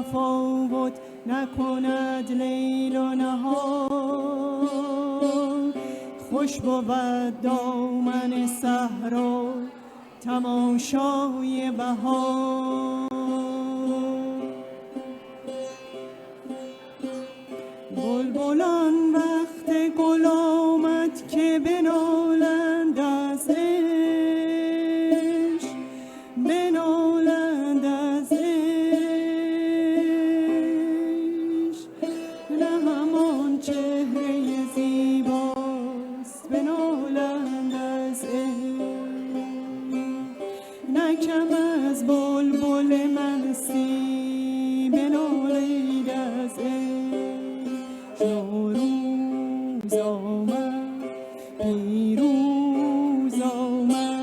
تفاوت نکند لیل و نهار. خوش بود دامن صحرا تماشای بهار. بلبلان وقت گل آمد که بنالند از عشق، بنالند از عشق. نه همان چهره زیباست بنالند از عشق، نه کم از بلبل مستی بنالید از عشق. نوروز آمد پیروز آمد.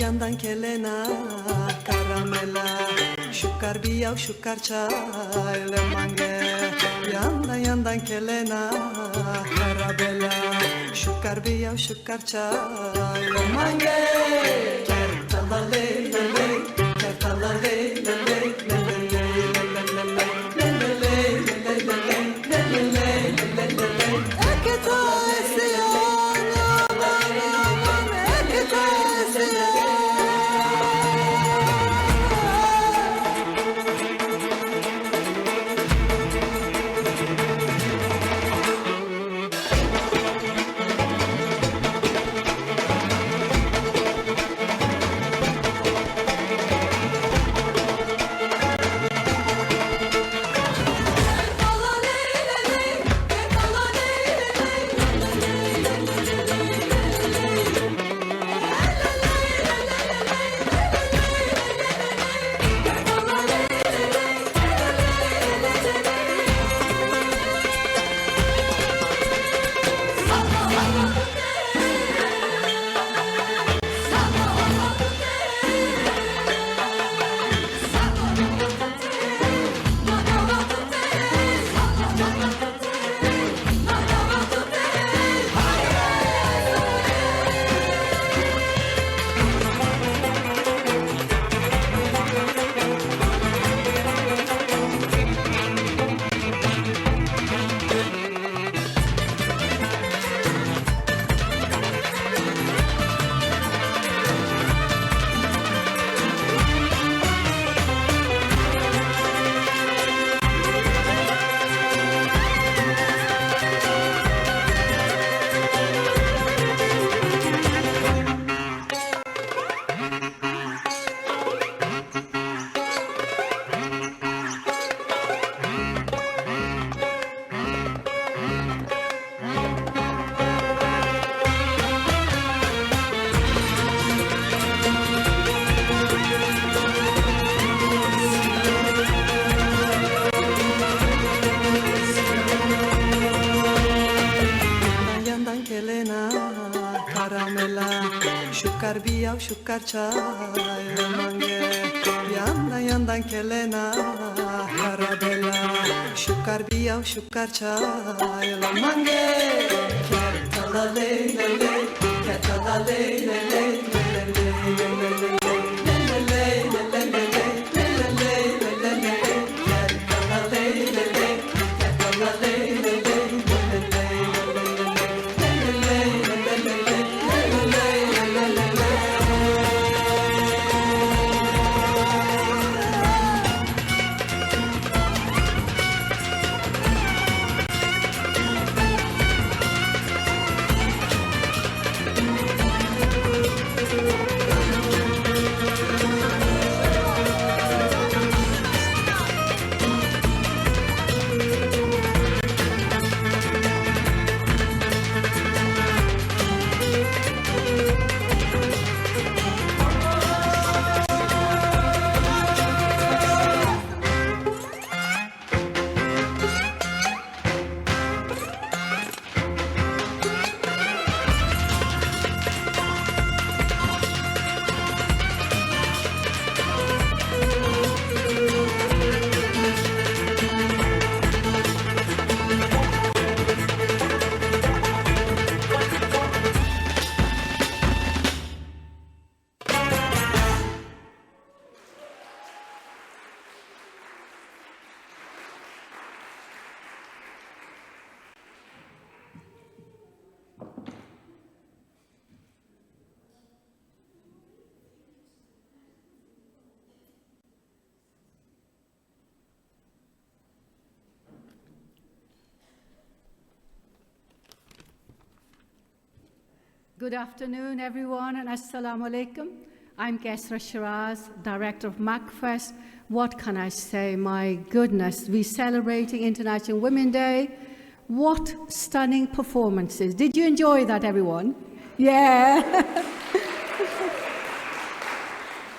yandan kelena karamela şukar biyav şukar çaylı mange yandan kelena karabela şukar biyav şukar çaylı mange kertala ley ley kertala ley ley şukar çaylı mange yandan kelena karabela şukar biyav şukar çaylı mange kertala ley ley ley kertala ley ley ley Good afternoon, everyone, and Assalamu alaikum. I'm Kesra Shiraz, Director of MACFEST. What can I say? My goodness, we're celebrating International Women's Day. What stunning performances. Did you enjoy that, everyone? Yeah.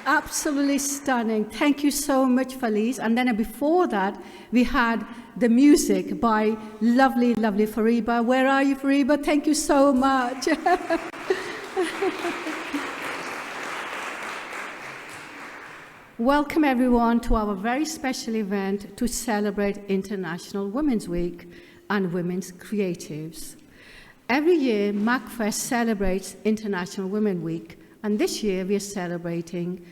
Absolutely stunning. Thank you so much, Felice. And then before that, we had the music by lovely, lovely Fariba. Where are you, Fariba? Thank you so much. Welcome everyone to our very special event to celebrate International Women's Week and Women's Creatives. Every year, MACFEST celebrates International Women's Week, and this year we are celebrating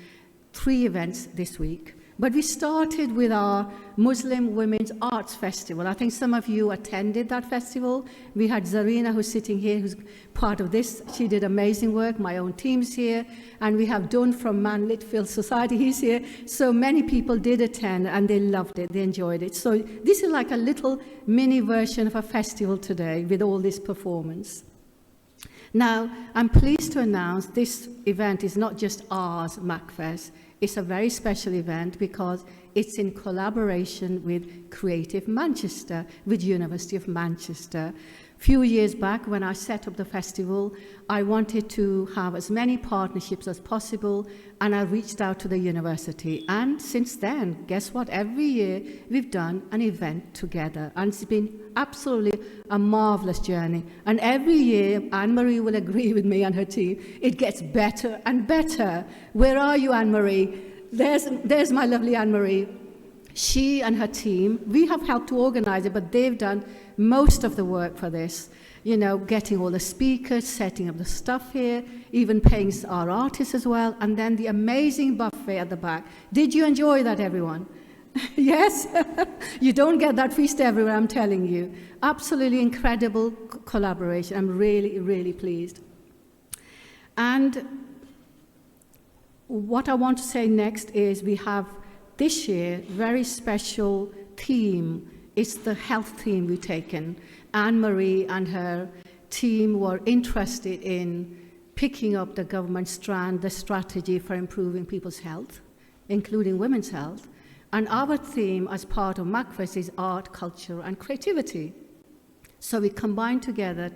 3 events this week. But we started with our Muslim Women's Arts Festival. I think some of you attended that festival. We had Zarina, who's sitting here, who's part of this. She did amazing work. My own team's here. And we have Dawn from Man Litfield Society, he's here. So many people did attend, and they loved it. They enjoyed it. So this is like a little mini version of a festival today with all this performance. Now, I'm pleased to announce this event is not just ours, MACFEST. It's a very special event because it's in collaboration with Creative Manchester, with University of Manchester. A few years back, when I set up the festival, I wanted to have as many partnerships as possible, and I reached out to the university. And since then, guess what? Every year, we've done an event together, and it's been absolutely a marvelous journey. And every year, Anne-Marie will agree with me and her team, it gets better and better. Where are you, Anne-Marie? There's my lovely Anne-Marie. She and her team, we have helped to organize it, but they've done most of the work for this. You know, getting all the speakers, setting up the stuff here, even paying our artists as well, and then the amazing buffet at the back. Did you enjoy that, everyone? Yes? You don't get that feast everywhere, I'm telling you. Absolutely incredible collaboration. I'm really, really pleased. And what I want to say next is we have this year very special theme. It's the health theme we've taken. Anne-Marie and her team were interested in picking up the government strand, the strategy for improving people's health, including women's health. And our theme as part of MACFEST is art, culture, and creativity. So we combined together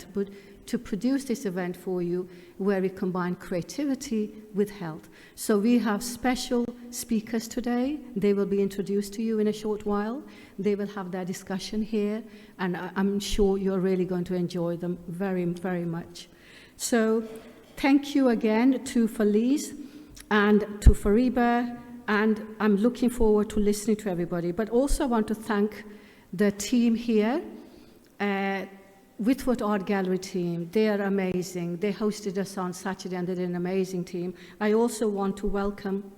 to produce this event for you where we combine creativity with health. So we have special speakers today. They will be introduced to you in a short while. They will have their discussion here, and I'm sure you're really going to enjoy them very, very much. So thank you again to Felice and to Fariba, and I'm looking forward to listening to everybody. But also I want to thank the team here, Whitworth Art Gallery team. They are amazing. They hosted us on Saturday and they did an amazing team. I also want to welcome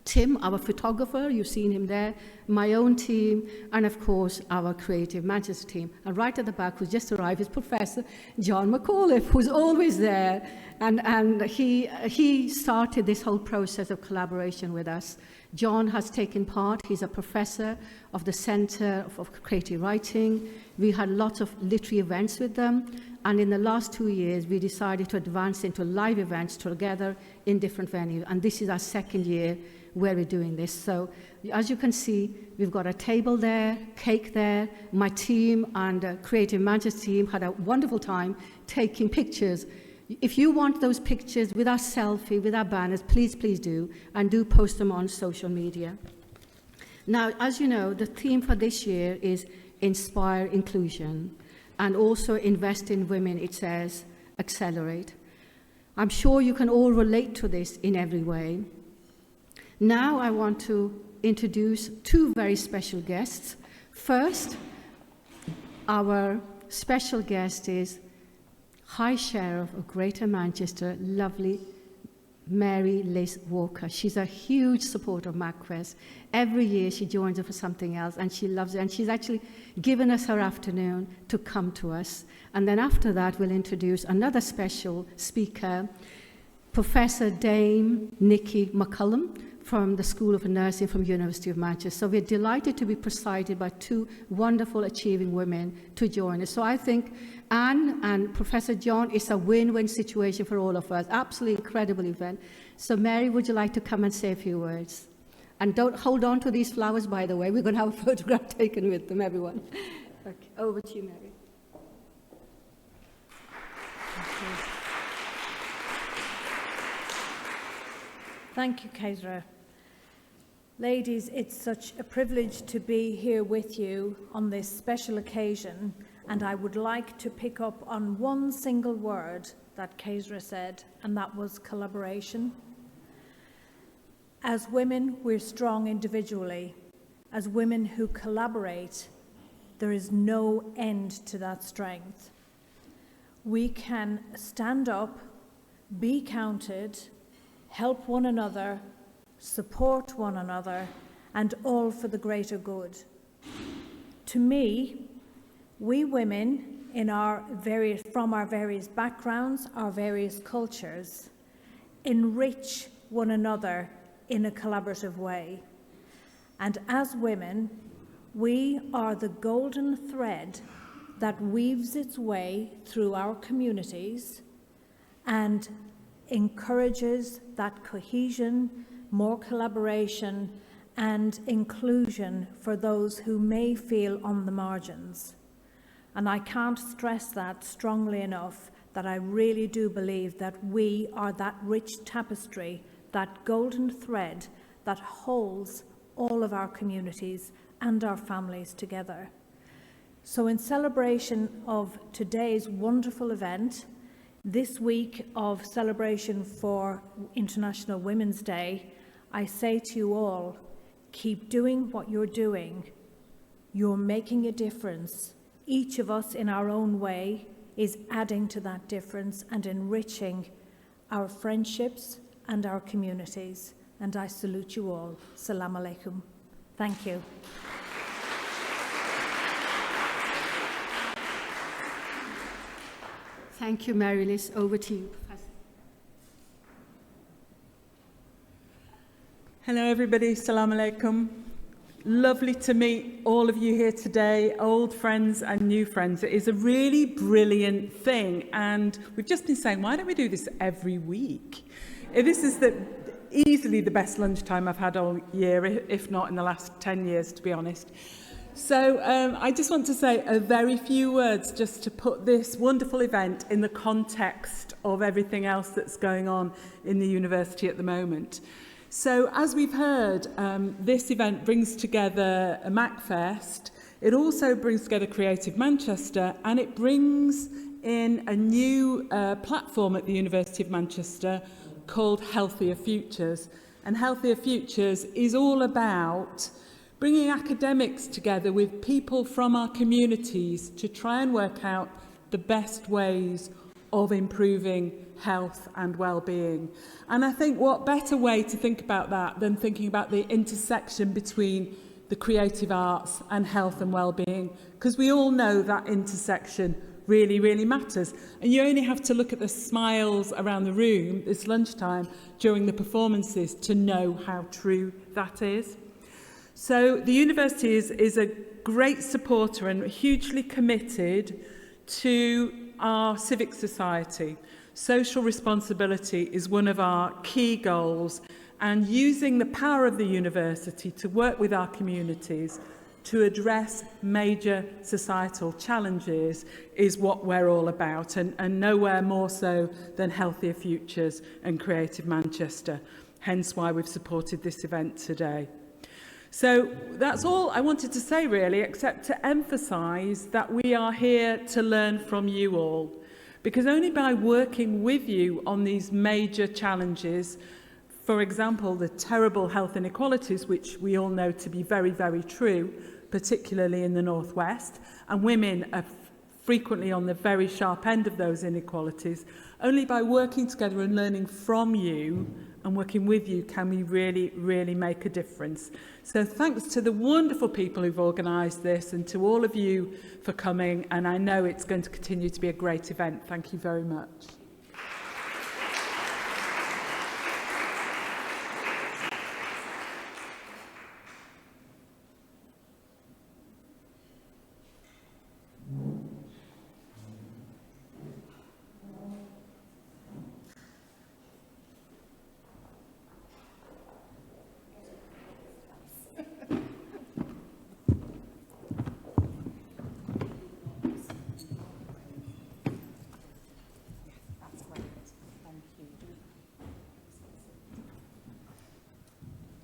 Tim, our photographer, you've seen him there, my own team, and of course our Creative Manchester team. And right at the back, who's just arrived, is Professor John McAuliffe, who's always there. And he started this whole process of collaboration with us. John has taken part. He's a professor of the Centre of Creative Writing. We had lots of literary events with them. And in the last 2 years, we decided to advance into live events together in different venues. And this is our 2nd year where we're doing this. So as you can see, we've got a table there, cake there. My team and Creative Manchester team had a wonderful time taking pictures. If you want those pictures with our selfie, with our banners, please, please do, and do post them on social media. Now, as you know, the theme for this year is Inspire Inclusion, and also Invest in Women, it says, Accelerate. I'm sure you can all relate to this in every way. Now I want to introduce 2 very special guests. First, our special guest is High Sheriff of Greater Manchester, lovely Mary Liz Walker. She's a huge supporter of MACFEST. Every year she joins us for something else, and she loves it. And she's actually given us her afternoon to come to us. And then after that, we'll introduce another special speaker, Professor Dame Nikki McCullum from the School of Nursing from University of Manchester. So we're delighted to be presided by 2 wonderful achieving women to join us. So I think Anne and Professor John is a win-win situation for all of us. Absolutely incredible event. So Mary, would you like to come and say a few words? And don't hold on to these flowers, by the way. We're going to have a photograph taken with them, everyone. Okay, over to you, Mary. Thank you, Kaisra. Ladies, it's such a privilege to be here with you on this special occasion, and I would like to pick up on one single word that Kaisra said, and that was collaboration. As women, we're strong individually. As women who collaborate, there is no end to that strength. We can stand up, be counted, help one another, support one another, and all for the greater good. To me, we women from our various backgrounds, our various cultures, enrich one another in a collaborative way. And as women, we are the golden thread that weaves its way through our communities and encourages that cohesion, more collaboration, and inclusion for those who may feel on the margins. And I can't stress that strongly enough, that I really do believe that we are that rich tapestry, that golden thread that holds all of our communities and our families together. So in celebration of today's wonderful event, this week of celebration for International Women's Day, I say to you all, keep doing what you're doing. You're making a difference. Each of us in our own way is adding to that difference and enriching our friendships and our communities. And I salute you all. Salam alaikum. Thank you. Thank you, Mary-Liz. Over to you, Professor. Hello, everybody. Salam alaikum. Lovely to meet all of you here today, old friends and new friends. It is a really brilliant thing, and we've just been saying, why don't we do this every week? This is easily the best lunchtime I've had all year, if not in the last 10 years, to be honest. So I just want to say a very few words just to put this wonderful event in the context of everything else that's going on in the university at the moment. So as we've heard, this event brings together a MACFEST. It also brings together Creative Manchester, and it brings in a new platform at the University of Manchester called Healthier Futures. And Healthier Futures is all about bringing academics together with people from our communities to try and work out the best ways of improving health and well-being. And I think what better way to think about that than thinking about the intersection between the creative arts and health and well-being, because we all know that intersection really, really matters. And you only have to look at the smiles around the room this lunchtime during the performances to know how true that is. So the university is a great supporter and hugely committed to our civic society. Social responsibility is one of our key goals, and using the power of the university to work with our communities to address major societal challenges is what we're all about, and nowhere more so than Healthier Futures and Creative Manchester, hence why we've supported this event today. So that's all I wanted to say really, except to emphasise that we are here to learn from you all, because only by working with you on these major challenges, for example, the terrible health inequalities, which we all know to be very, very true, particularly in the Northwest, and women are frequently on the very sharp end of those inequalities, only by working together and learning from you and working with you can we really, really make a difference. So thanks to the wonderful people who've organised this and to all of you for coming, and I know it's going to continue to be a great event. Thank you very much.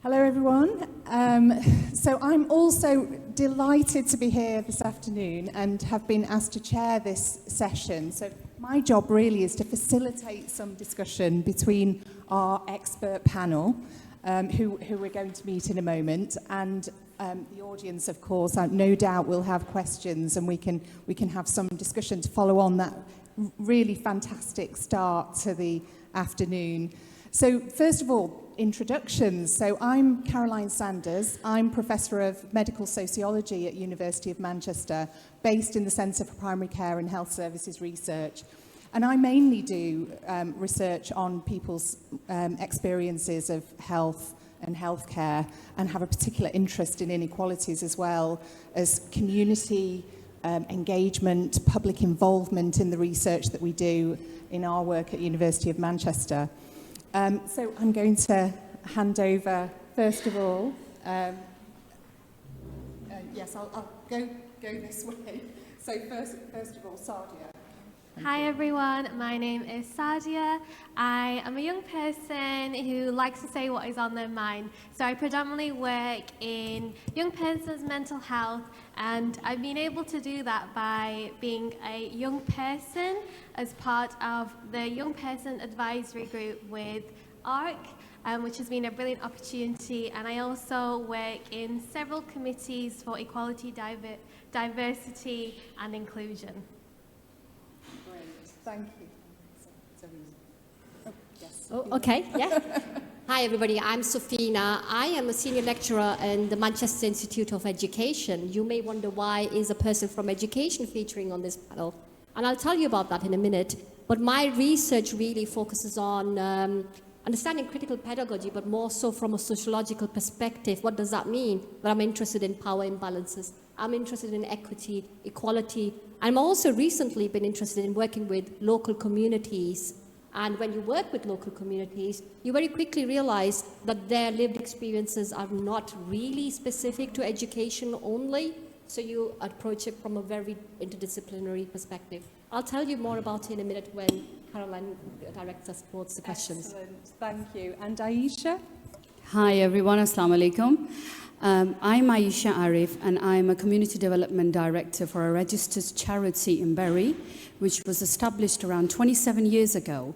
Hello everyone. So I'm also delighted to be here this afternoon and have been asked to chair this session. So my job really is to facilitate some discussion between our expert panel. who we're going to meet in a moment, and the audience, of course, no doubt will have questions, and we can have some discussion to follow on that really fantastic start to the afternoon. So first of all, introductions. So I'm Caroline Sanders. I'm Professor of Medical Sociology at University of Manchester, based in the Centre for Primary Care and Health Services Research. And I mainly do research on people's experiences of health and healthcare, and have a particular interest in inequalities as well as community engagement, public involvement in the research that we do in our work at University of Manchester. So I'm going to hand over, first of all, yes, I'll go this way. So first of all, Sadia. Hi everyone, my name is Sadia. I am a young person who likes to say what is on their mind. So I predominantly work in young person's mental health, and I've been able to do that by being a young person as part of the Young Person Advisory Group with ARC, which has been a brilliant opportunity. And I also work in several committees for equality, diversity and inclusion. Thank you. Yes. Oh, okay, yeah. Hi everybody, I'm Sofina. I am a senior lecturer in the Manchester Institute of Education. You may wonder why is a person from education featuring on this panel, and I'll tell you about that in a minute. But my research really focuses on understanding critical pedagogy, but more so from a sociological perspective. What does that mean? But I'm interested in power imbalances. I'm interested in equity, equality. I'm also recently been interested in working with local communities. And when you work with local communities, you very quickly realize that their lived experiences are not really specific to education only. So you approach it from a very interdisciplinary perspective. I'll tell you more about it in a minute when Caroline directs us towards the questions. Excellent, thank you. And Aisha? Hi everyone, Assalamu alaikum. I'm Aisha Arif, and I'm a Community Development Director for a registered charity in Bury, which was established around 27 years ago.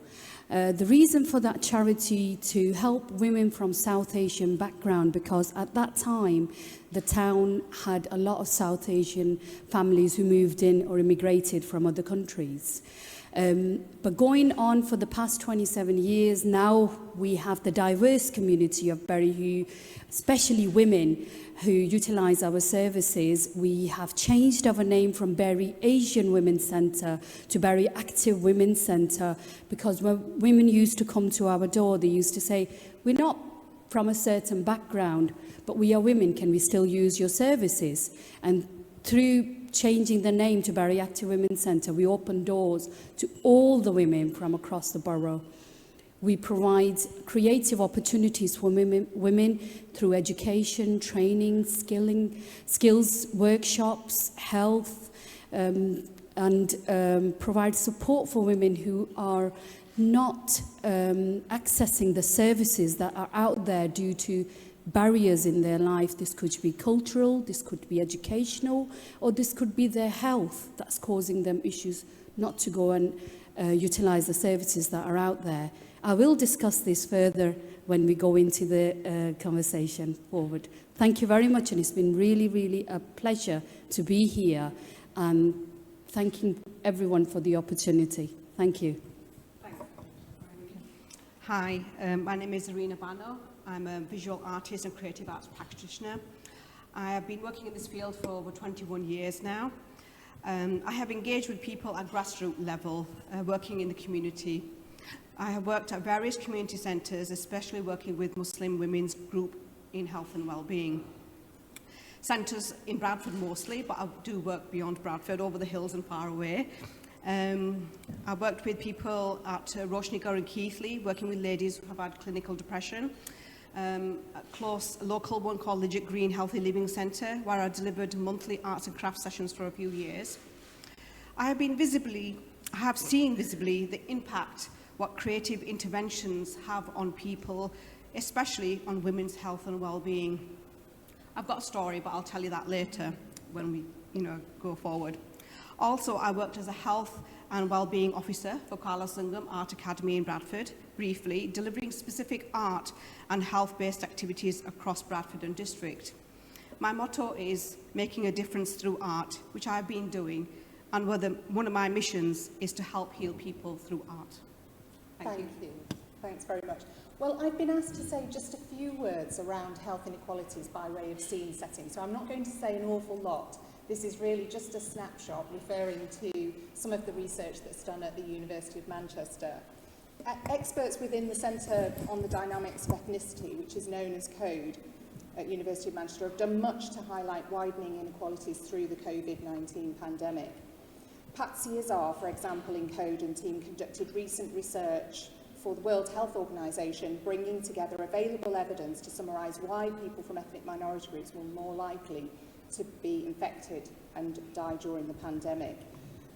The reason for that charity to help women from South Asian background, because at that time the town had a lot of South Asian families who moved in or immigrated from other countries. But going on for the past 27 years, now we have the diverse community of Bury, who, especially women who utilize our services. We have changed our name from Bury Asian Women's Centre to Bury Active Women's Centre, because when women used to come to our door, they used to say, we're not from a certain background, but we are women, can we still use your services? And through changing the name to Bury Active Women's Centre, we open doors to all the women from across the borough. We provide creative opportunities for women through education, training, skills workshops, health, and provide support for women who are not accessing the services that are out there due to barriers in their life. This could be cultural, this could be educational, or this could be their health that's causing them issues not to go and utilize the services that are out there. I will discuss this further when we go into the conversation forward. Thank you very much, and it's been really, really a pleasure to be here, and thanking everyone for the opportunity. Thank you. Hi, my name is Irina Bano. I'm a visual artist and creative arts practitioner. I have been working in this field for over 21 years now. I have engaged with people at grassroots level, working in the community. I have worked at various community centres, especially working with Muslim women's group in health and wellbeing. Centres in Bradford mostly, but I do work beyond Bradford, over the hills and far away. I worked with people at Roshnigar and Keighley, working with ladies who have had clinical depression. A close local one called Legit Green Healthy Living Centre, where I delivered monthly arts and crafts sessions for a few years. I have seen visibly the impact what creative interventions have on people, especially on women's health and well-being. I've got a story, but I'll tell you that later when we, go forward. Also, I worked as a health and Wellbeing Officer for Carlos Sangam Art Academy in Bradford, briefly delivering specific art and health-based activities across Bradford and District. My motto is making a difference through art, which I've been doing, and one of my missions is to help heal people through art. Thank you. Thanks very much. Well, I've been asked to say just a few words around health inequalities by way of scene setting, so I'm not going to say an awful lot. This is really just a snapshot referring to some of the research that's done at the University of Manchester. Experts within the Centre on the Dynamics of Ethnicity, which is known as CODE, at University of Manchester, have done much to highlight widening inequalities through the COVID-19 pandemic. Patsy Azar, for example, in CODE and team conducted recent research for the World Health Organization, bringing together available evidence to summarise why people from ethnic minority groups were more likely to be infected and die during the pandemic.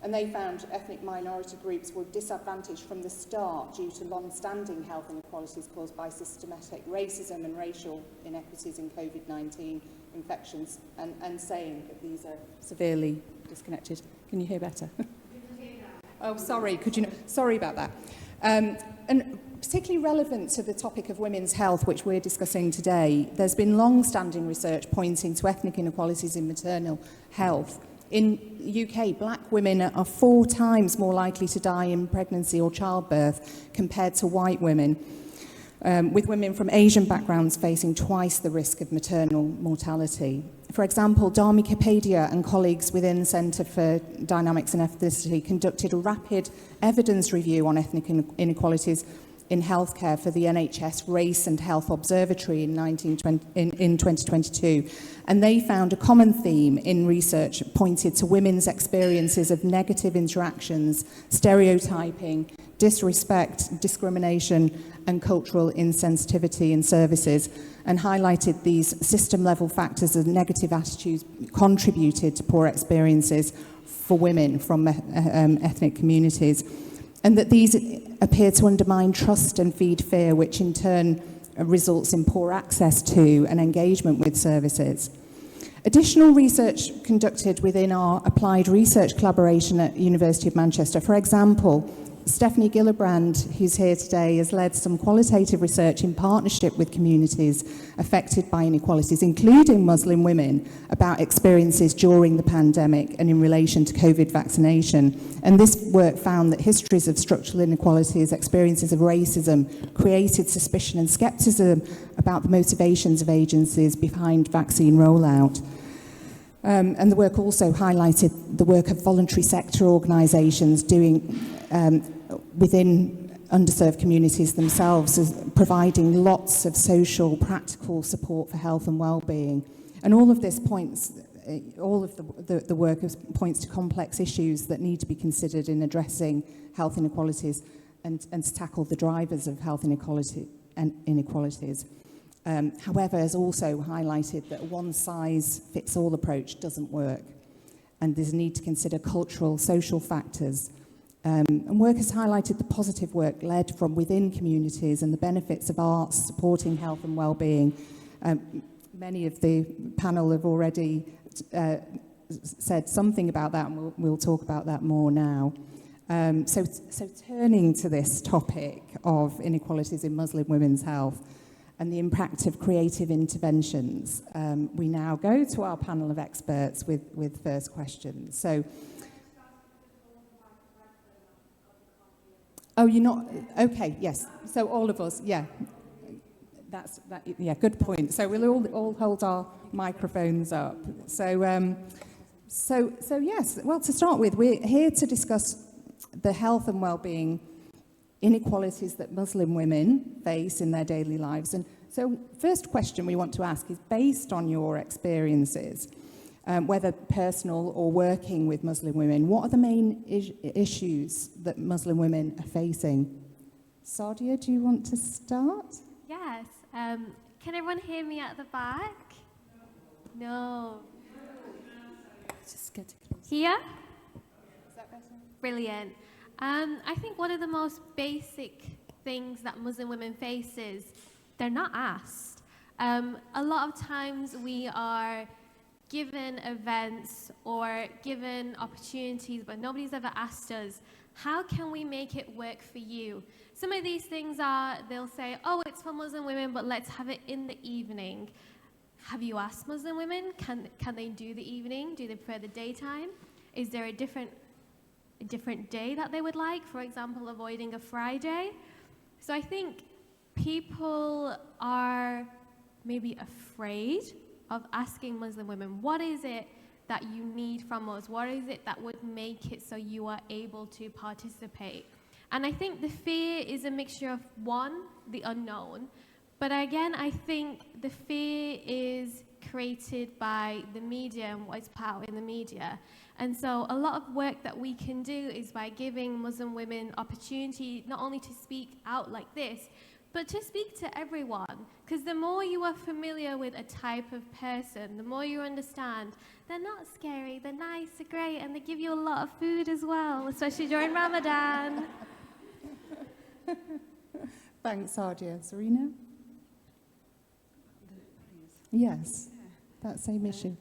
And they found ethnic minority groups were disadvantaged from the start due to long-standing health inequalities caused by systematic racism and racial inequities in COVID-19 infections, and saying that these are severely disconnected. Can you hear better? Oh, sorry. Sorry about that. And particularly relevant to the topic of women's health, which we're discussing today, there's been long-standing research pointing to ethnic inequalities in maternal health. In the UK, black women are 4 times more likely to die in pregnancy or childbirth compared to white women, with women from Asian backgrounds facing twice the risk of maternal mortality. For example, Dharmi Kapadia and colleagues within the Centre for Dynamics and Ethnicity conducted a rapid evidence review on ethnic inequalities in healthcare for the NHS Race and Health Observatory in 2022. And they found a common theme in research pointed to women's experiences of negative interactions, stereotyping, disrespect, discrimination, and cultural insensitivity in services, and highlighted these system-level factors of negative attitudes contributed to poor experiences for women from ethnic communities, and that these appear to undermine trust and feed fear, which in turn results in poor access to and engagement with services. Additional research conducted within our applied research collaboration at University of Manchester, for example, Stephanie Gillibrand, who's here today, has led some qualitative research in partnership with communities affected by inequalities, including Muslim women, about experiences during the pandemic and in relation to COVID vaccination. And this work found that histories of structural inequalities, experiences of racism, created suspicion and scepticism about the motivations of agencies behind vaccine rollout. And the work also highlighted the work of voluntary sector organisations doing within underserved communities themselves, as providing lots of social, practical support for health and well-being. And all of this points, all of the work points to complex issues that need to be considered in addressing health inequalities and to tackle the drivers of health inequalities. However, has also highlighted that a one-size-fits-all approach doesn't work, and there's a need to consider cultural, social factors. And work has highlighted the positive work led from within communities and the benefits of arts supporting health and well-being. Many of the panel have already said something about that, and we'll talk about that more now. So turning to this topic of inequalities in Muslim women's health and the impact of creative interventions, we now go to our panel of experts with first questions. So, oh, you're not, okay, yes. So all of us, yeah. Yeah, good point. So we'll all hold our microphones up. So yes, well, to start with, we're here to discuss the health and well-being inequalities that Muslim women face in their daily lives. And so first question we want to ask is, based on your experiences, whether personal or working with Muslim women, what are the main issues that Muslim women are facing? Sadia, do you want to start? Yes. Can everyone hear me at the back? No. Just get Here? Is that better? Brilliant. I think one of the most basic things that Muslim women face is they're not asked. A lot of times we are given events or given opportunities, but nobody's ever asked us, how can we make it work for you? Some of these things are, they'll say, oh, it's for Muslim women, but let's have it in the evening. Have you asked Muslim women, can they do the evening? Do they prefer the daytime? Is there a different day that they would like? For example, avoiding a Friday. So I think people are maybe afraid of asking Muslim women, what is it that you need from us? What is it that would make it so you are able to participate? And I think the fear is a mixture of, one, the unknown, but again, I think the fear is created by the media and what is put out in the media. And so a lot of work that we can do is by giving Muslim women opportunity not only to speak out like this, but to speak to everyone. Because the more you are familiar with a type of person, the more you understand they're not scary, they're nice, they're great, and they give you a lot of food as well, especially during Ramadan. Thanks, Sadia. Serena? Yes, that same issue.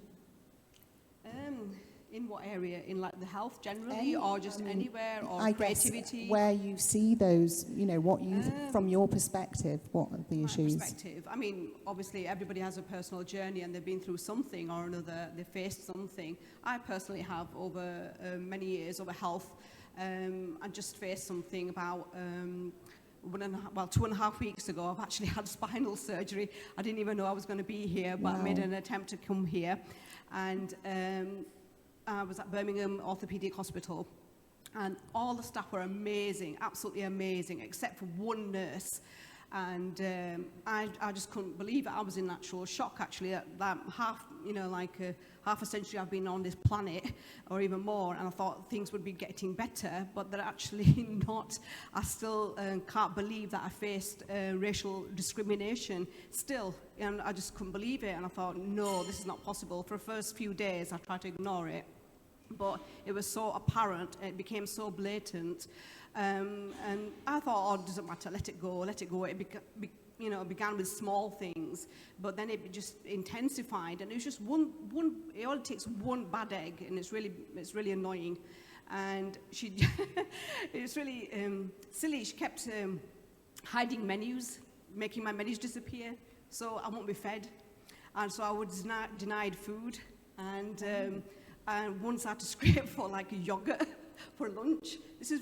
In what area? In like the health generally, or just anywhere, or I creativity? Guess where you see those, what you, from your perspective, what are the issues? Perspective. I mean, obviously everybody has a personal journey and they've been through something or another, they faced something. I personally have over many years over health. I just faced something about 2.5 weeks ago. I've actually had spinal surgery. I didn't even know I was going to be here, but I made an attempt to come here. And I was at Birmingham Orthopaedic Hospital, and all the staff were amazing, absolutely amazing, except for one nurse. And I just couldn't believe it. I was in actual shock, actually, at that half a century I've been on this planet, or even more, and I thought things would be getting better, but they're actually not. I still can't believe that I faced racial discrimination still, and I just couldn't believe it, and I thought, no, this is not possible. For the first few days, I tried to ignore it, but it was so apparent, it became so blatant. And I thought, oh, it doesn't matter, let it go. It began with small things, but then it just intensified, and it was just it only takes one bad egg, and it's really annoying. And she, it's really silly. She kept hiding menus, making my menus disappear, so I won't be fed. And so I was denied food, and once I had to scrape for like a yogurt for lunch. This is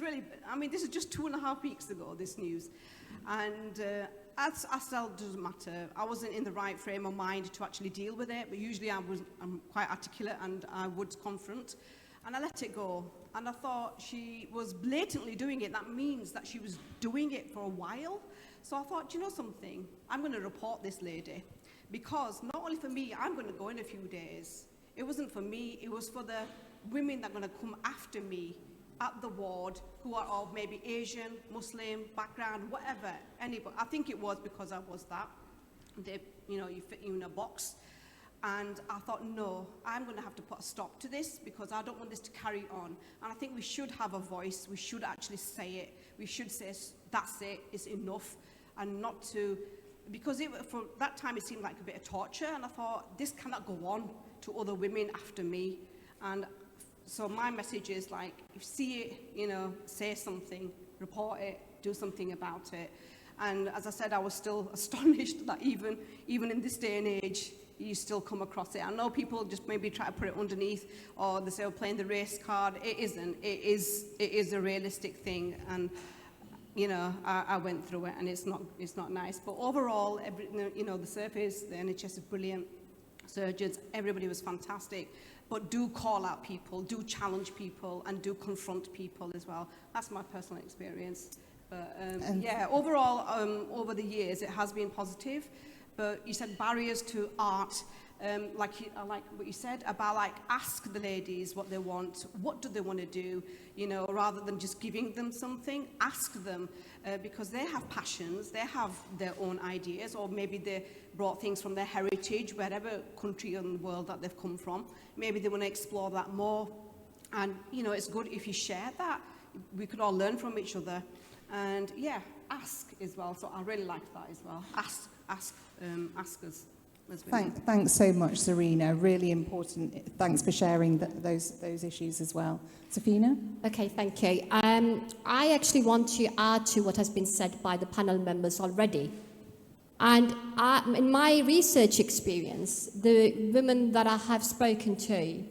just 2.5 weeks ago, this news. And I still doesn't matter. I wasn't in the right frame of mind to actually deal with it, but usually I'm quite articulate and I would confront. And I let it go. And I thought she was blatantly doing it. That means that she was doing it for a while. So I thought, do you know something? I'm going to report this lady. Because not only for me, I'm going to go in a few days. It wasn't for me, it was for the women that are going to come after me at the ward, who are of maybe Asian, Muslim background, whatever, anybody. I think it was because I was that. You fit you in a box. And I thought, no, I'm going to have to put a stop to this because I don't want this to carry on. And I think we should have a voice. We should actually say it. We should say, that's it, it's enough. And not to, because for that time it seemed like a bit of torture. And I thought, this cannot go on to other women after me. And so my message is like, if you see it, say something, report it, do something about it. And as I said, I was still astonished that even in this day and age, you still come across it. I know people just maybe try to put it underneath, or they say, oh, playing the race card. It isn't. It is a realistic thing. And, I went through it, and it's not nice. But overall, the surface, the NHS is brilliant. Surgeons, everybody was fantastic. But do call out people, do challenge people, and do confront people as well. That's my personal experience. But overall, over the years, it has been positive. But you said barriers to art. I like what you said about ask the ladies what they want. What do they want to do? Rather than just giving them something, ask them because they have passions. They have their own ideas, or maybe they brought things from their heritage, wherever country in the world that they've come from. Maybe they want to explore that more. And it's good if you share that. We could all learn from each other. And ask as well. So I really like that as well. Ask us. as women. Thanks so much, Serena. Really important. Thanks for sharing those issues as well. Safina? Okay, thank you. I actually want to add to what has been said by the panel members already. And in my research experience, the women that I have spoken to,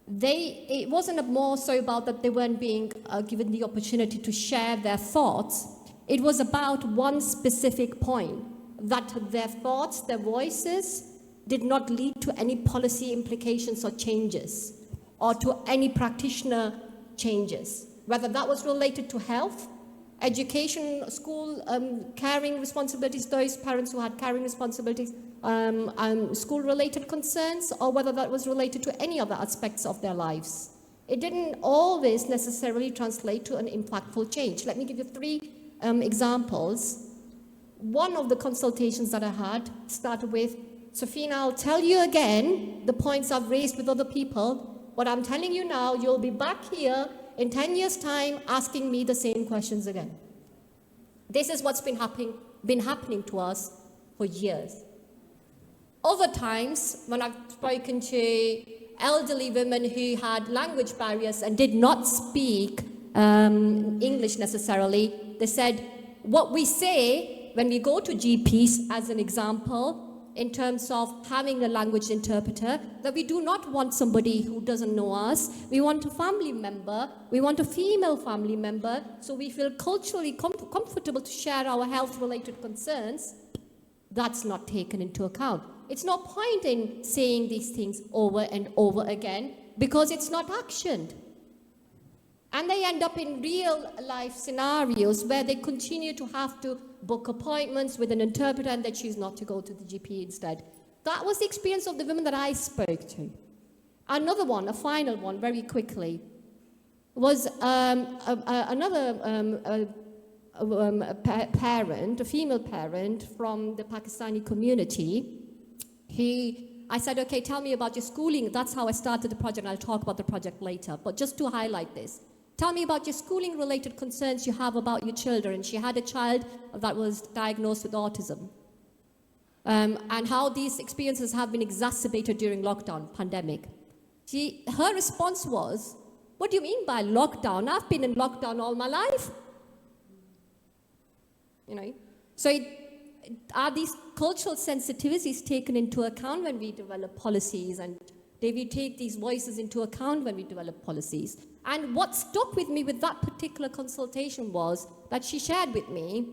it wasn't more so about that they weren't being given the opportunity to share their thoughts. It was about one specific point, that their thoughts, their voices, did not lead to any policy implications or changes, or to any practitioner changes, whether that was related to health, education, school, caring responsibilities, those parents who had caring responsibilities, school-related concerns, or whether that was related to any other aspects of their lives. It didn't always necessarily translate to an impactful change. Let me give you 3 examples. One of the consultations that I had started with, Safina, I'll tell you again the points I've raised with other people. What I'm telling you now, you'll be back here in 10 years' time asking me the same questions again. This is what's been happening to us for years. Other times, when I've spoken to elderly women who had language barriers and did not speak English necessarily, they said, what we say when we go to GPs, as an example, in terms of having a language interpreter, that we do not want somebody who doesn't know us. We want a family member. We want a female family member, so we feel culturally comfortable to share our health-related concerns. That's not taken into account. It's no point in saying these things over and over again because it's not actioned. And they end up in real-life scenarios where they continue to have to book appointments with an interpreter and they choose not to go to the GP instead. That was the experience of the women that I spoke to. Another one, a final one, very quickly, was another parent, a female parent from the Pakistani community. I said, okay, tell me about your schooling. That's how I started the project. I'll talk about the project later. But just to highlight this, tell me about your schooling-related concerns you have about your children. She had a child that was diagnosed with autism. And how these experiences have been exacerbated during lockdown, pandemic. Her response was, what do you mean by lockdown? I've been in lockdown all my life. You know, so are these cultural sensitivities taken into account when we develop policies, and do we take these voices into account when we develop policies? And what stuck with me with that particular consultation was that she shared with me,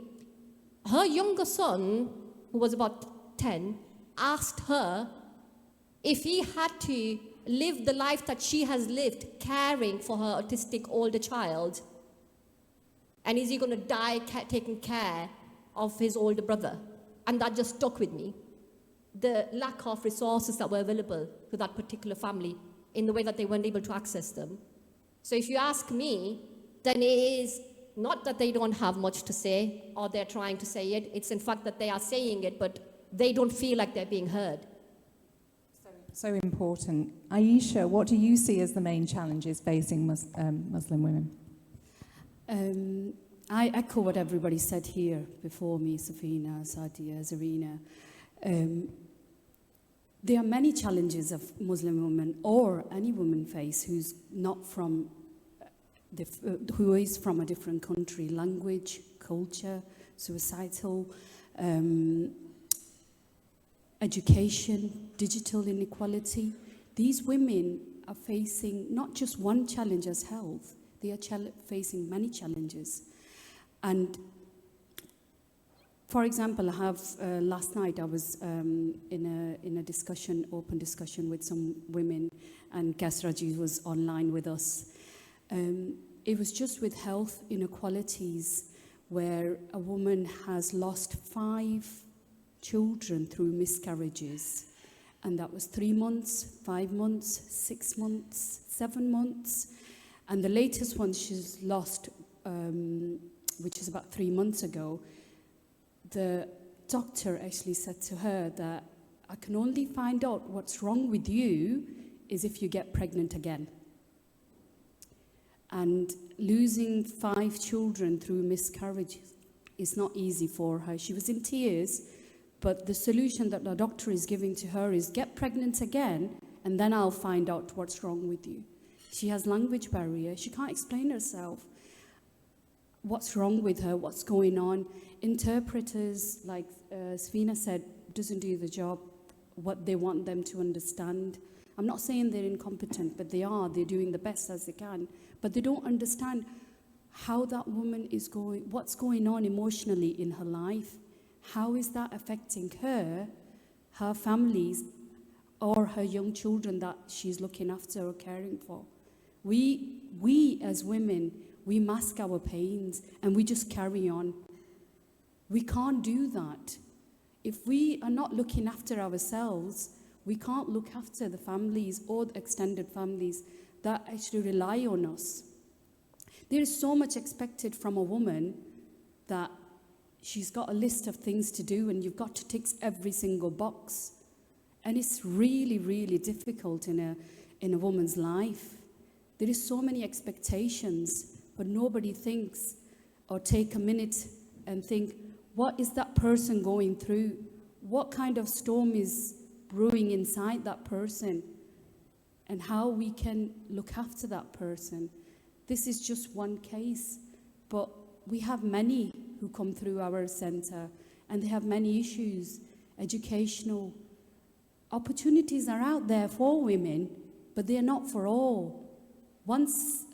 her younger son, who was about 10, asked her if he had to live the life that she has lived, caring for her autistic older child, and is he going to die taking care of his older brother? And that just stuck with me. The lack of resources that were available to that particular family in the way that they weren't able to access them. So if you ask me, then it is not that they don't have much to say or they're trying to say it. It's in fact that they are saying it, but they don't feel like they're being heard. So important. Aisha, what do you see as the main challenges facing Muslim women? I echo what everybody said here before me, Safina, Sadia, Zarina. There are many challenges of Muslim women or any woman face who's not from, who is from a different country, language, culture, suicidal, education, digital inequality. These women are facing not just one challenge as health, they are facing many challenges. And for example, I have last night I was in a discussion, open discussion with some women, and Kasraji was online with us. It was just with health inequalities, where a woman has lost 5 children through miscarriages, and that was 3 months, 5 months, 6 months, 7 months, and the latest one she's lost, which is about 3 months ago. The doctor actually said to her that I can only find out what's wrong with you is if you get pregnant again. And losing 5 children through miscarriages is not easy for her. She was in tears, But the solution that the doctor is giving to her is get pregnant again, and then I'll find out what's wrong with you. She has language barrier. She can't explain herself. What's wrong with her? What's going on? Interpreters, like Safina said, doesn't do the job, what they want them to understand. I'm not saying they're incompetent, but they are. They're doing the best as they can. But they don't understand how that woman is going, what's going on emotionally in her life. How is that affecting her, her families, or her young children that she's looking after or caring for? We as women, we mask our pains and we just carry on. We can't do that. If we are not looking after ourselves, we can't look after the families or the extended families that actually rely on us. There is so much expected from a woman that she's got a list of things to do and you've got to tick every single box. And it's really, really difficult in a woman's life. There is so many expectations, but nobody thinks or take a minute and think, what is that person going through? What kind of storm is brewing inside that person? And how we can look after that person. This is just one case, but we have many who come through our centre and they have many issues. Educational opportunities are out there for women, but they're not for all. One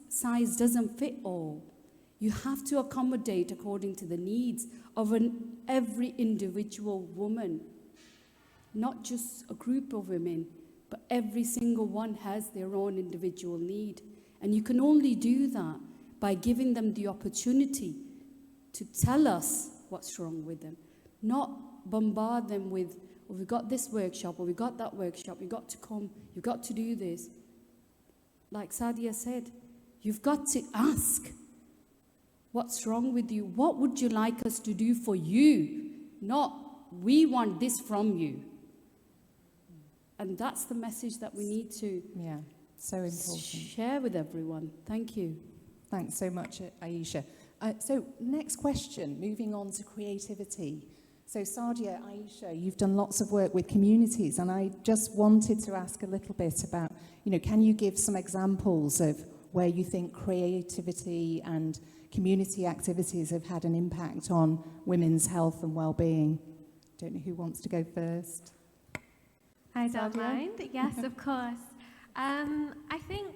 size doesn't fit all. You have to accommodate according to the needs of every individual woman, not just a group of women, but every single one has their own individual need. And you can only do that by giving them the opportunity to tell us what's wrong with them, not bombard them with, oh, we got this workshop, or we got that workshop, you got to come, you've got to do this. Like Sadia said, you've got to ask, what's wrong with you? What would you like us to do for you? Not, we want this from you. And that's the message that we need to so important. Share with everyone. Thank you. Thanks so much, Aisha. So next question, moving on to creativity. So Sadia, Aisha, you've done lots of work with communities, and I just wanted to ask a little bit about, can you give some examples of where you think creativity and community activities have had an impact on women's health and well-being? Don't know who wants to go first. I don't mind. Yes, of course. I think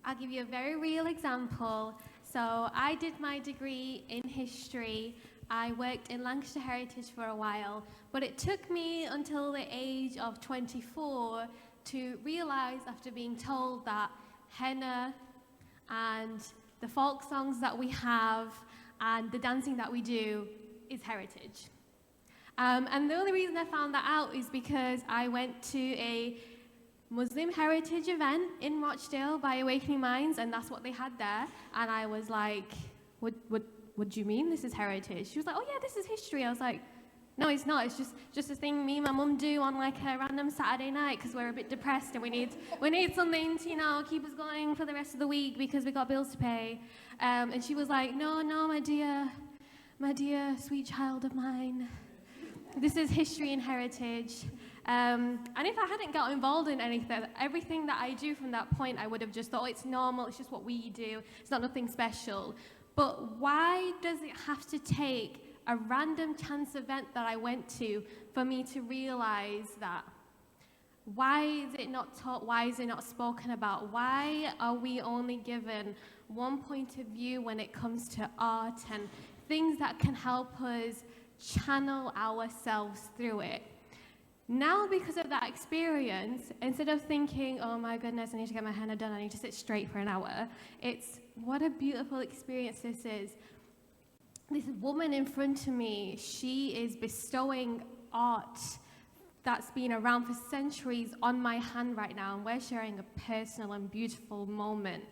I'll give you a very real example. So I did my degree in history. I worked in Lancashire Heritage for a while, but it took me until the age of 24 to realise, after being told, that henna and the folk songs that we have and the dancing that we do is heritage. And the only reason I found that out is because I went to a Muslim heritage event in Rochdale by Awakening Minds, and that's what they had there. And I was like, what do you mean this is heritage? She was like, oh yeah, this is history. I was like, no, it's not. It's just a thing me and my mum do on like a random Saturday night because we're a bit depressed and we need something to, keep us going for the rest of the week because we got bills to pay. And she was like, no, my dear sweet child of mine, this is history and heritage. And if I hadn't got involved in everything that I do from that point, I would have just thought, it's normal, it's just what we do, it's not nothing special. But why does it have to take a random chance event that I went to for me to realize that? Why is it not taught? Why is it not spoken about? Why are we only given one point of view when it comes to art and things that can help us channel ourselves through it? Now, because of that experience, instead of thinking, oh my goodness, I need to get my henna done, I need to sit straight for an hour, it's what a beautiful experience this is. This woman in front of me, she is bestowing art that's been around for centuries on my hand right now, and we're sharing a personal and beautiful moment.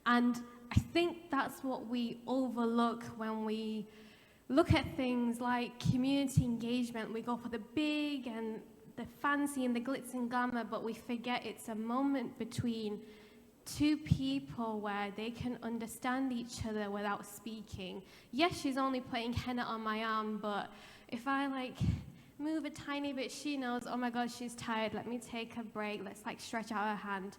And I think that's what we overlook when we look at things like community engagement. We go for the big and the fancy and the glitz and glamour, but we forget it's a moment between two people where they can understand each other without speaking. Yes, she's only putting henna on my arm, but if I move a tiny bit, she knows, oh my God, she's tired, let me take a break, let's like stretch out her hand.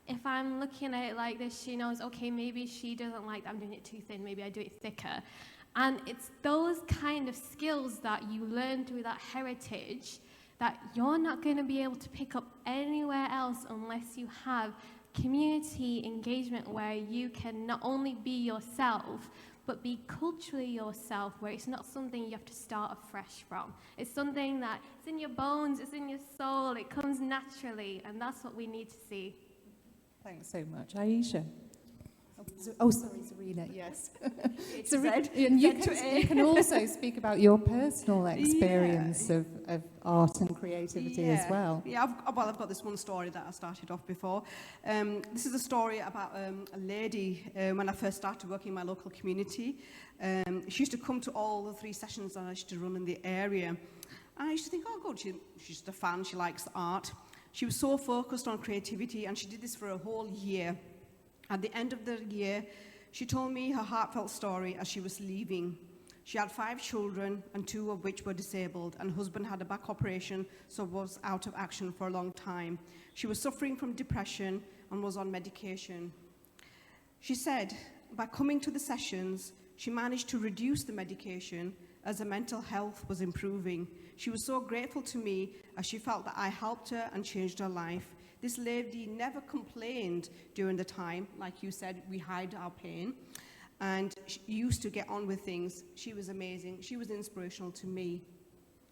If I'm looking at it like this, she knows, okay, maybe she doesn't like that I'm doing it too thin, maybe I do it thicker. And it's those kind of skills that you learn through that heritage that you're not going to be able to pick up anywhere else unless you have community engagement where you can not only be yourself, but be culturally yourself, where it's not something you have to start afresh from. It's something that it's in your bones, it's in your soul, it comes naturally, and that's what we need to see. Thanks so much. Aisha? Oh, sorry, Serena, yes. And you can also speak about your personal experience of art and creativity as well. Yeah, I've got this one story that I started off before. This is a story about a lady when I first started working in my local community. She used to come to all the 3 sessions that I used to run in the area. And I used to think, oh, good, she's just a fan, she likes art. She was so focused on creativity, and she did this for a whole year. At the end of the year, she told me her heartfelt story as she was leaving. She had 5 children, and 2 of which were disabled, and her husband had a back operation, so was out of action for a long time. She was suffering from depression and was on medication. She said, by coming to the sessions, she managed to reduce the medication as her mental health was improving. She was so grateful to me as she felt that I helped her and changed her life. This lady never complained during the time. Like you said, we hide our pain. And she used to get on with things. She was amazing. She was inspirational to me.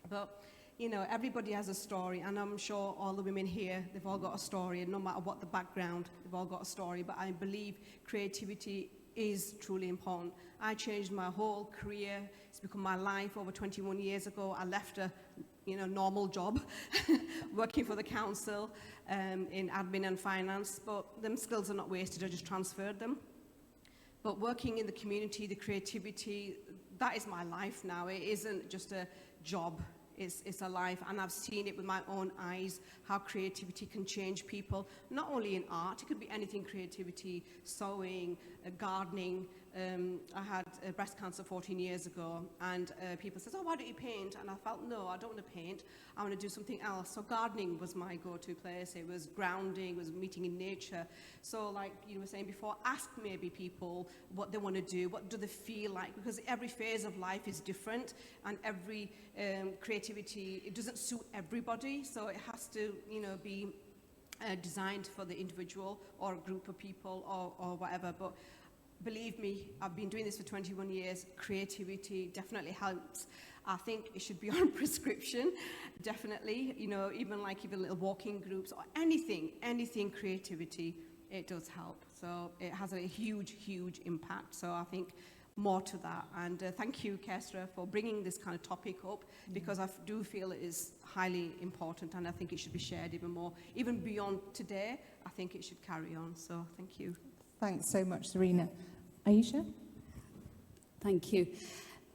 But, you know, everybody has a story, and I'm sure all the women here, they've all got a story, and no matter what the background, they've all got a story. But I believe creativity is truly important. I changed my whole career. It's become my life over 21 years ago. I left a normal job working for the council in admin and finance, but them skills are not wasted, I just transferred them. But working in the community, the creativity, that is my life now. It isn't just a job. It's a life, and I've seen it with my own eyes, how creativity can change people, not only in art, it could be anything creativity, sewing, gardening. I had breast cancer 14 years ago, and people said, oh, why don't you paint? And I felt, no, I don't want to paint, I want to do something else. So gardening was my go-to place. It was grounding, it was meeting in nature. So like you were saying before, ask maybe people what they want to do, what do they feel like, because every phase of life is different, and every creativity, it doesn't suit everybody, so it has to, be designed for the individual or a group of people or whatever. But believe me, I've been doing this for 21 years. Creativity definitely helps. I think it should be on prescription, definitely. Even little walking groups or anything creativity, it does help. So it has a huge, huge impact. So I think more to that. And thank you, Kesra, for bringing this kind of topic up, because I do feel it is highly important, and I think it should be shared even more. Even beyond today, I think it should carry on. So thank you. Thanks so much, Serena. Aisha? Thank you.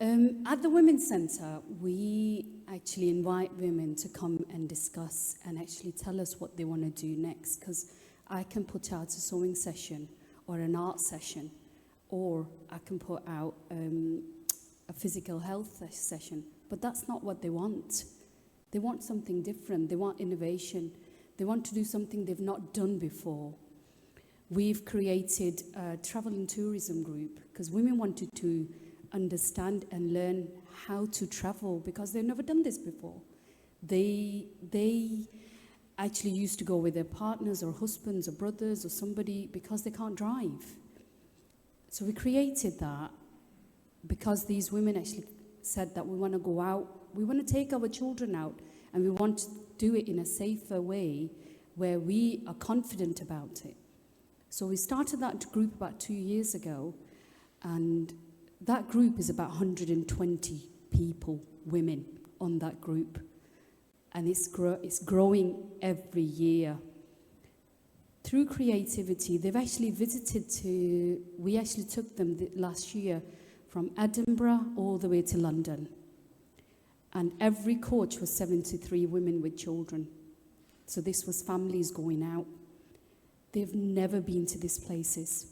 At the Women's Centre, we actually invite women to come and discuss and actually tell us what they want to do next, because I can put out a sewing session or an art session, or I can put out a physical health session, but that's not what they want. They want something different. They want innovation. They want to do something they've not done before. We've created a travel and tourism group because women wanted to understand and learn how to travel because they've never done this before. They actually used to go with their partners or husbands or brothers or somebody because they can't drive. So we created that because these women actually said that we want to go out, we want to take our children out, and we want to do it in a safer way where we are confident about it. So we started that group about 2 years ago, and that group is about 120 people, women, on that group. And it's growing every year. Through creativity, they've actually we actually took them last year from Edinburgh all the way to London. And every coach was 73 women with children. So this was families going out. They've never been to these places.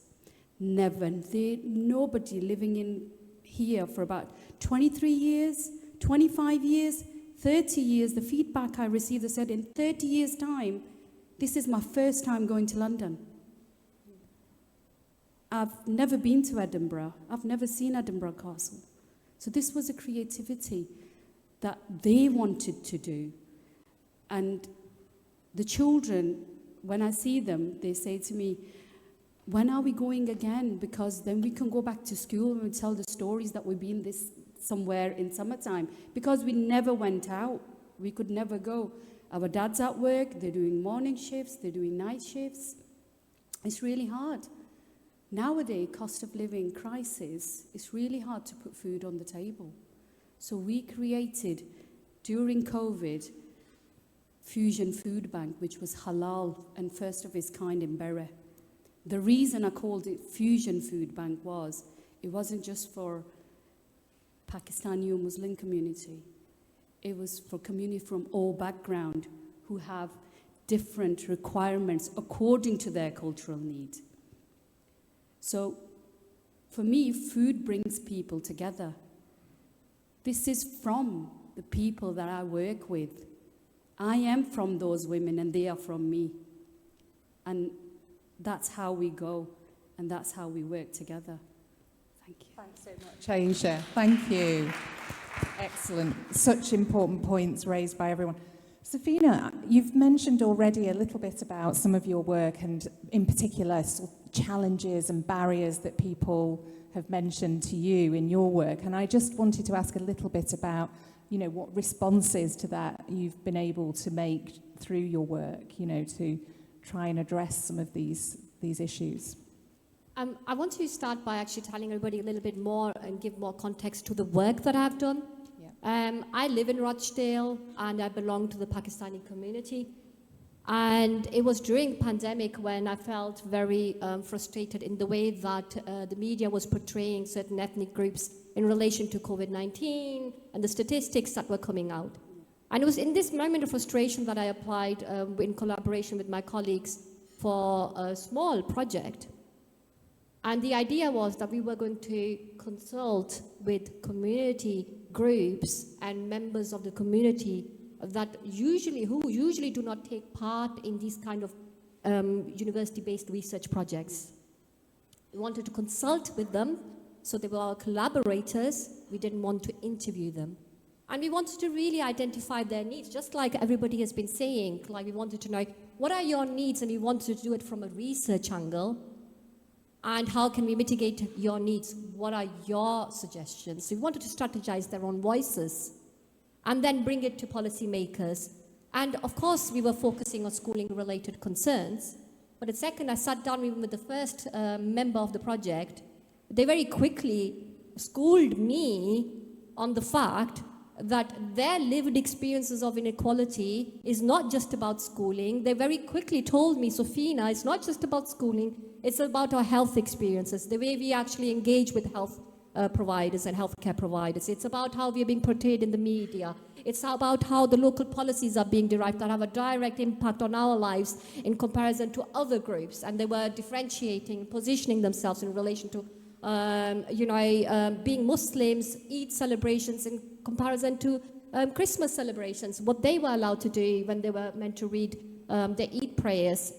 Never. Nobody living in here for about 23 years, 25 years, 30 years, the feedback I received, they said, in 30 years' time, this is my first time going to London. I've never been to Edinburgh. I've never seen Edinburgh Castle. So this was a creativity that they wanted to do. And the children, when I see them, they say to me, when are we going again? Because then we can go back to school and tell the stories that we've been this somewhere in summertime. Because we never went out. We could never go. Our dad's at work. They're doing morning shifts. They're doing night shifts. It's really hard. Nowadays, cost of living crisis, it's really hard to put food on the table. So we created, during COVID, Fusion Food Bank, which was halal and first of its kind in Bury. The reason I called it Fusion Food Bank was, it wasn't just for Pakistani or Muslim community. It was for community from all background who have different requirements according to their cultural need. So for me, food brings people together. This is from the people that I work with. I am from those women and they are from me. And that's how we go, and that's how we work together. Thank you. Thanks so much, Aisha. Thank you. Excellent. Such important points raised by everyone. Safina, you've mentioned already a little bit about some of your work and in particular sort of challenges and barriers that people have mentioned to you in your work. And I just wanted to ask a little bit about, what responses to that you've been able to make through your work, to try and address some of these issues. I want to start by actually telling everybody a little bit more and give more context to the work that I've done. Yeah. I live in Rochdale and I belong to the Pakistani community. And it was during the pandemic when I felt very frustrated in the way that the media was portraying certain ethnic groups in relation to COVID-19 and the statistics that were coming out. And it was in this moment of frustration that I applied in collaboration with my colleagues for a small project. And the idea was that we were going to consult with community groups and members of the community who usually do not take part in these kind of university-based research projects. We wanted to consult with them, so they were our collaborators. We didn't want to interview them. And we wanted to really identify their needs, just like everybody has been saying. Like we wanted to know, what are your needs? And we wanted to do it from a research angle. And how can we mitigate your needs? What are your suggestions? So we wanted to strategize their own voices and then bring it to policymakers. And of course, we were focusing on schooling-related concerns. But the second, I sat down even with the first member of the project. They very quickly schooled me on the fact that their lived experiences of inequality is not just about schooling. They very quickly told me, Safina, it's not just about schooling, it's about our health experiences, the way we actually engage with health providers and healthcare providers. It's about how we are being portrayed in the media. It's about how the local policies are being derived that have a direct impact on our lives in comparison to other groups. And they were differentiating, positioning themselves in relation to being Muslims, Eid celebrations in comparison to Christmas celebrations, what they were allowed to do when they were meant to read their Eid prayers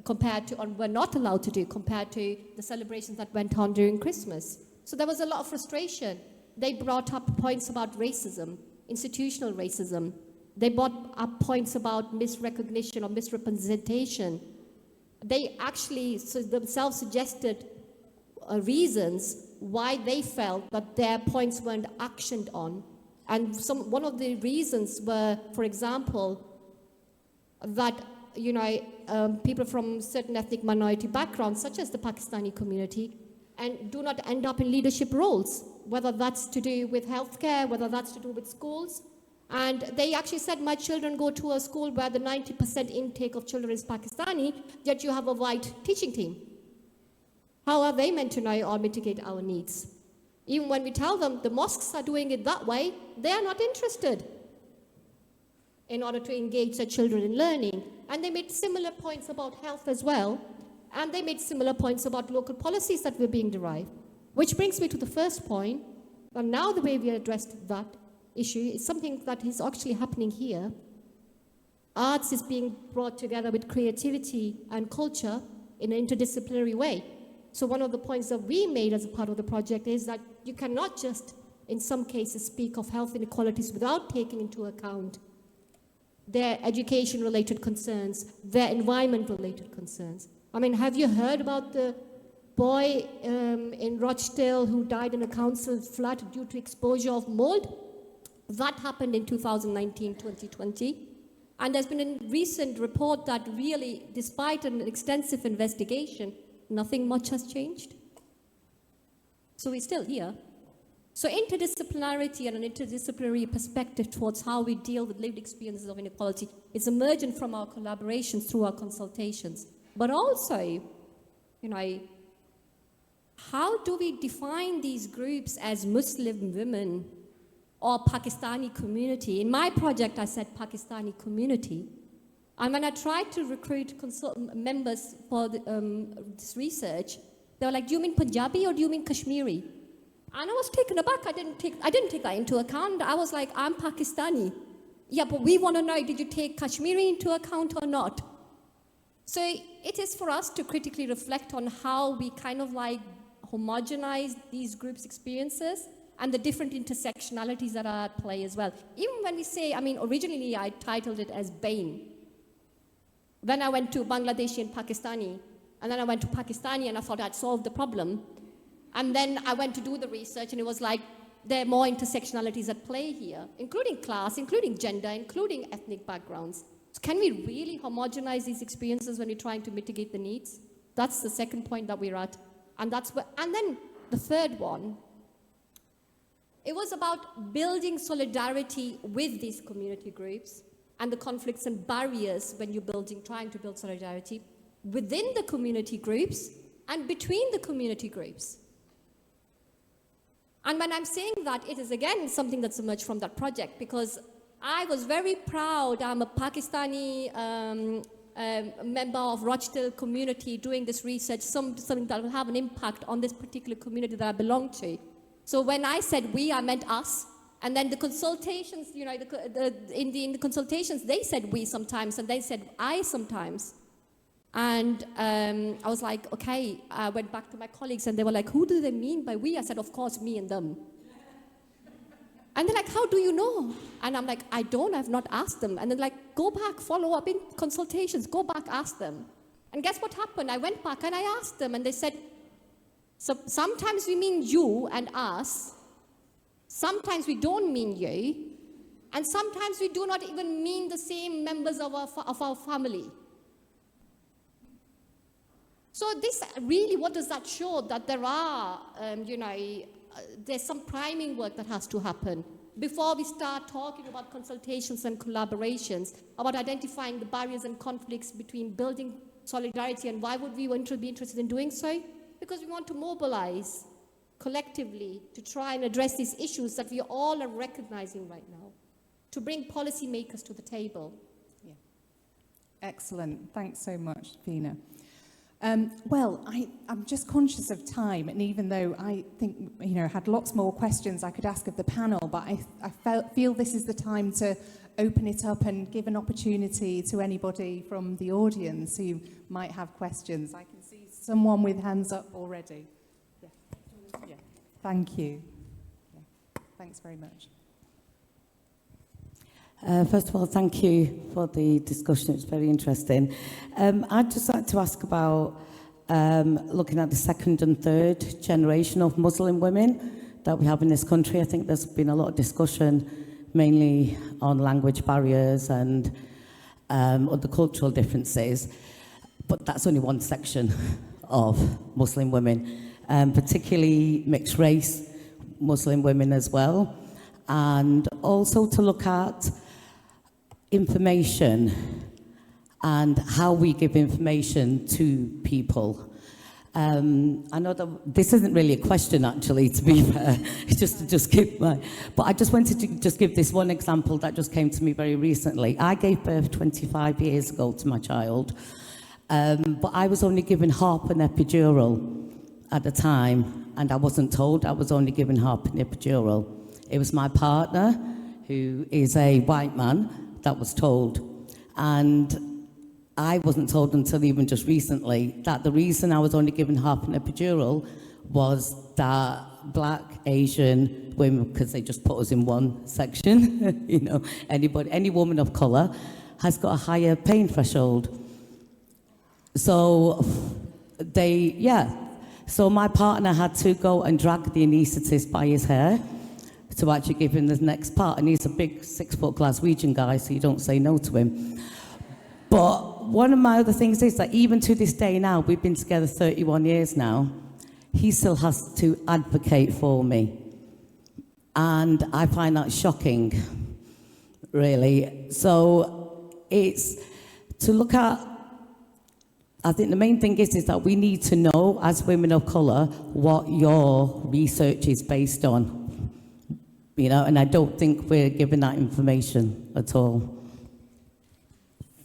compared to, or were not allowed to do compared to the celebrations that went on during Christmas. So there was a lot of frustration. They brought up points about racism, institutional racism. They brought up points about misrecognition or misrepresentation. They actually themselves suggested reasons why they felt that their points weren't actioned on. And one of the reasons were, for example, that people from certain ethnic minority backgrounds, such as the Pakistani community, and do not end up in leadership roles, whether that's to do with healthcare, whether that's to do with schools. And they actually said, my children go to a school where the 90% intake of children is Pakistani, yet you have a white teaching team. How are they meant to know or mitigate our needs? Even when we tell them the mosques are doing it that way, they are not interested in order to engage their children in learning. And they made similar points about health as well. And they made similar points about local policies that were being derived. Which brings me to the first point. And now the way we addressed that, we wanted to issue. It's something that is actually happening here. Arts is being brought together with creativity and culture in an interdisciplinary way. So one of the points that we made as a part of the project is that you cannot just, in some cases, speak of health inequalities without taking into account their education-related concerns, their environment-related concerns. I mean, have you heard about the boy in Rochdale who died in a council flat due to exposure of mold? That happened in 2019-2020. And there's been a recent report that really, despite an extensive investigation, nothing much has changed. So we're still here. So interdisciplinarity and an interdisciplinary perspective towards how we deal with lived experiences of inequality is emergent from our collaborations through our consultations. But also, you know, how do we define these groups as Muslim women or Pakistani community? In my project, I said Pakistani community. And when I tried to recruit members for this research, they were like, do you mean Punjabi or do you mean Kashmiri? And I was taken aback. I didn't take that into account. I was like, I'm Pakistani. Yeah, but we want to know, did you take Kashmiri into account or not? So it is for us to critically reflect on how we kind of like homogenize these groups' experiences and the different intersectionalities that are at play as well. Even when we say, I mean, originally I titled it as BAME. Then I went to Bangladeshi and Pakistani, and then I went to Pakistani and I thought I'd solved the problem. And then I went to do the research and it was like, there are more intersectionalities at play here, including class, including gender, including ethnic backgrounds. So can we really homogenize these experiences when we're trying to mitigate the needs? That's the second point that we're at. And then the third one, it was about building solidarity with these community groups and the conflicts and barriers when you're trying to build solidarity within the community groups and between the community groups. And when I'm saying that, it is again something that's emerged from that project, because I was very proud. I'm a Pakistani member of Rochdale community doing this research, something that will have an impact on this particular community that I belong to. So when I said we, I meant us. And then the consultations, you know, in the consultations, they said we sometimes, and they said I sometimes. And I was like, okay, I went back to my colleagues and they were like, who do they mean by we? I said, of course, me and them. And they're like, how do you know? And I'm like, I don't, I've not asked them. And they're like, go back, follow up in consultations, go back, ask them. And guess what happened? I went back and I asked them and they said, so sometimes we mean you and us, sometimes we don't mean you, and sometimes we do not even mean the same members of our family. So this really, what does that show? That there are, there's some priming work that has to happen before we start talking about consultations and collaborations, about identifying the barriers and conflicts between building solidarity. And why would we be interested in doing so? Because we want to mobilize collectively to try and address these issues that we all are recognizing right now, to bring policymakers to the table. Yeah. Excellent. Thanks so much, Fina. Well, I'm just conscious of time, and even though I think, I had lots more questions I could ask of the panel, but I feel this is the time to open it up and give an opportunity to anybody from the audience who might have questions. I can see someone with hands up already. Yeah. Yeah. Thank you. Yeah. Thanks very much. First of all, thank you for the discussion. It's very interesting. I'd just like to ask about looking at the second and third generation of Muslim women that we have in this country. I think there's been a lot of discussion, mainly on language barriers and other cultural differences, but that's only one section of Muslim women, particularly mixed race Muslim women as well, and also to look at information and how we give information to people. I know that this isn't really a question, actually, to be fair. It's just give my... But I just wanted to just give this one example that just came to me very recently. I gave birth 25 years ago to my child, but I was only given half an epidural at the time, and I wasn't told I was only given half an epidural. It was my partner who is a white man, that was told. And I wasn't told until even just recently that the reason I was only given half an epidural was that black, Asian women, because they just put us in one section, you know, any woman of colour has got a higher pain threshold. So so my partner had to go and drag the anaesthetist by his hair to actually give him the next part, and he's a big 6-foot Glaswegian guy, so you don't say no to him. But one of my other things is that even to this day now, we've been together 31 years now, he still has to advocate for me. And I find that shocking, really. So it's to look at, I think the main thing is that we need to know, as women of colour, what your research is based on. You know, and I don't think we're given that information at all.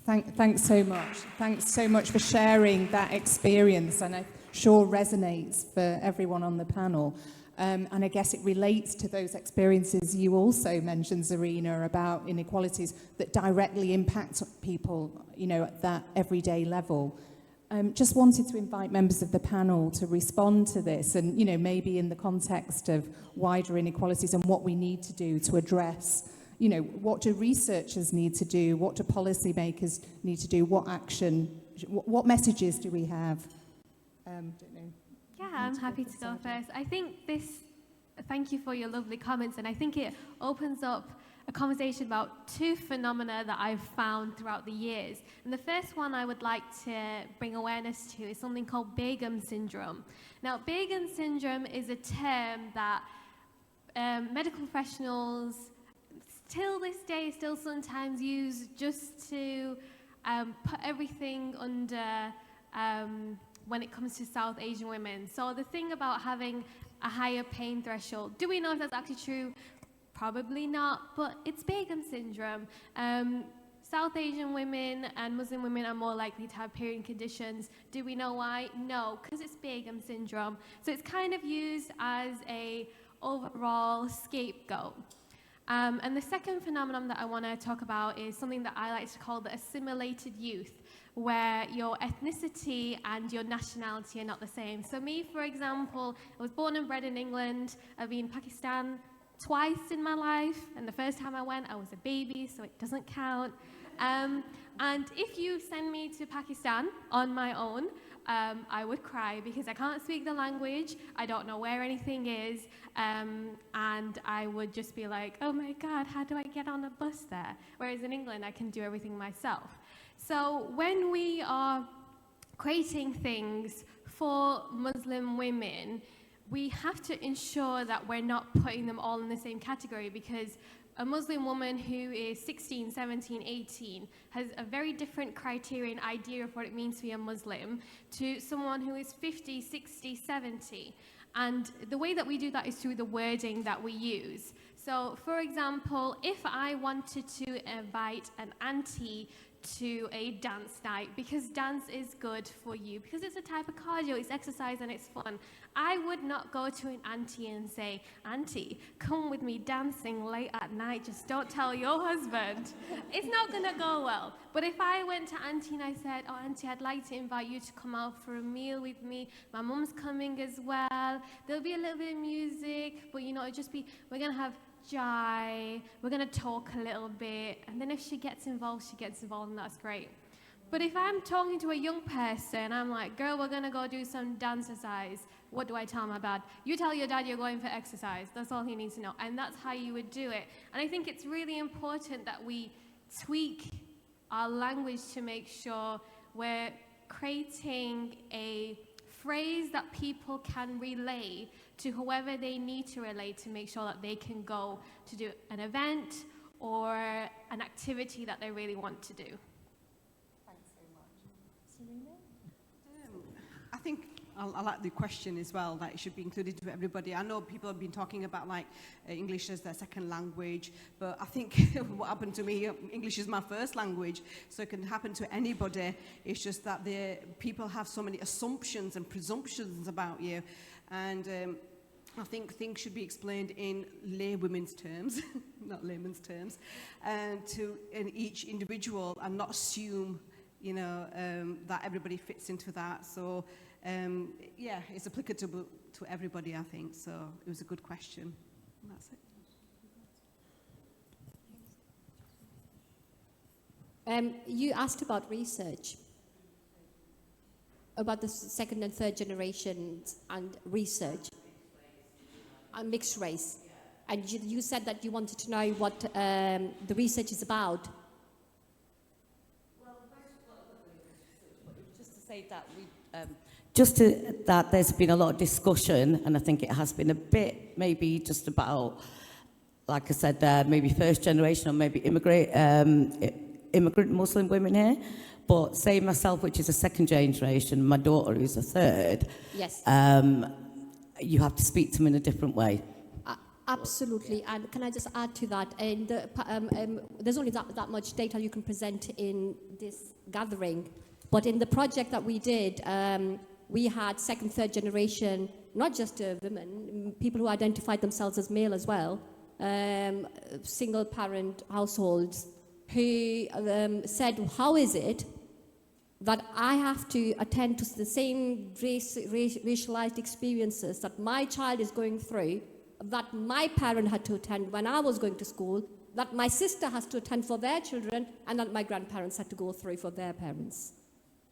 Thanks so much. Thanks so much for sharing that experience, and I'm sure resonates for everyone on the panel. And I guess it relates to those experiences you also mentioned, Zarina, about inequalities that directly impact people, you know, at that everyday level. Just wanted to invite members of the panel to respond to this, and, you know, maybe in the context of wider inequalities and what we need to do to address, you know, what do researchers need to do, what do policymakers need to do, what action, what messages do we have? Don't know. Yeah, I'm happy to go first. I think thank you for your lovely comments, and I think it opens up a conversation about two phenomena that I've found throughout the years. And the first one I would like to bring awareness to is something called Begum syndrome. Now, Begum syndrome is a term that medical professionals till this day still sometimes use just to put everything under when it comes to South Asian women. So the thing about having a higher pain threshold, do we know if that's actually true? Probably not, but it's Begum syndrome. South Asian women and Muslim women are more likely to have period conditions. Do we know why? No, because it's Begum syndrome. So it's kind of used as a overall scapegoat. And the second phenomenon that I want to talk about is something that I like to call the assimilated youth, where your ethnicity and your nationality are not the same. So me, for example, I was born and bred in England. I've been in Pakistan twice in my life, and the first time I went, I was a baby, so it doesn't count. And if you send me to Pakistan on my own, I would cry because I can't speak the language, I don't know where anything is, and I would just be like, oh my God, how do I get on a bus there? Whereas in England, I can do everything myself. So when we are creating things for Muslim women, we have to ensure that we're not putting them all in the same category, because a Muslim woman who is 16, 17, 18 has a very different criteria and idea of what it means to be a Muslim to someone who is 50, 60, 70. And the way that we do that is through the wording that we use. So, for example, if I wanted to invite an auntie to a dance night, because dance is good for you, because it's a type of cardio, it's exercise and it's fun, I would not go to an auntie and say, auntie, come with me dancing late at night, just don't tell your husband. It's not gonna go well. But if I went to auntie and I said, oh auntie, I'd like to invite you to come out for a meal with me, my mum's coming as well, there'll be a little bit of music, but you know, it'll just be, we're gonna have Jai, we're going to talk a little bit, and then if she gets involved, and that's great. But if I'm talking to a young person, I'm like, girl, we're going to go do some dance exercise. What do I tell my dad? You tell your dad you're going for exercise. That's all he needs to know. And that's how you would do it. And I think it's really important that we tweak our language to make sure we're creating a phrase that people can relay to whoever they need to relate to make sure that they can go to do an event or an activity that they really want to do. Thanks so much. Serena? I think I like the question as well, that it should be included to everybody. I know people have been talking about like English as their second language, but I think what happened to me, English is my first language, so it can happen to anybody. It's just that people have so many assumptions and presumptions about you. And I think things should be explained in laywomen's terms, not layman's terms, in each individual, and not assume, that everybody fits into that. So, yeah, it's applicable to everybody, I think. So it was a good question. And that's it. You asked about research, about the second and third generations and research, and mixed race. And you said that you wanted to know what the research is about. Just to say that that there's been a lot of discussion, and I think it has been a bit maybe just about, like I said, maybe first generation or maybe immigrant Muslim women here. But say myself, which is a second generation, my daughter who's a third. Yes. You have to speak to them in a different way. Absolutely, and can I just add to that? And there's only that much data you can present in this gathering, but in the project that we did, we had second, third generation, not just women, people who identified themselves as male as well, single parent households, who said, how is it that I have to attend to the same racialized experiences that my child is going through, that my parent had to attend when I was going to school, that my sister has to attend for their children, and that my grandparents had to go through for their parents.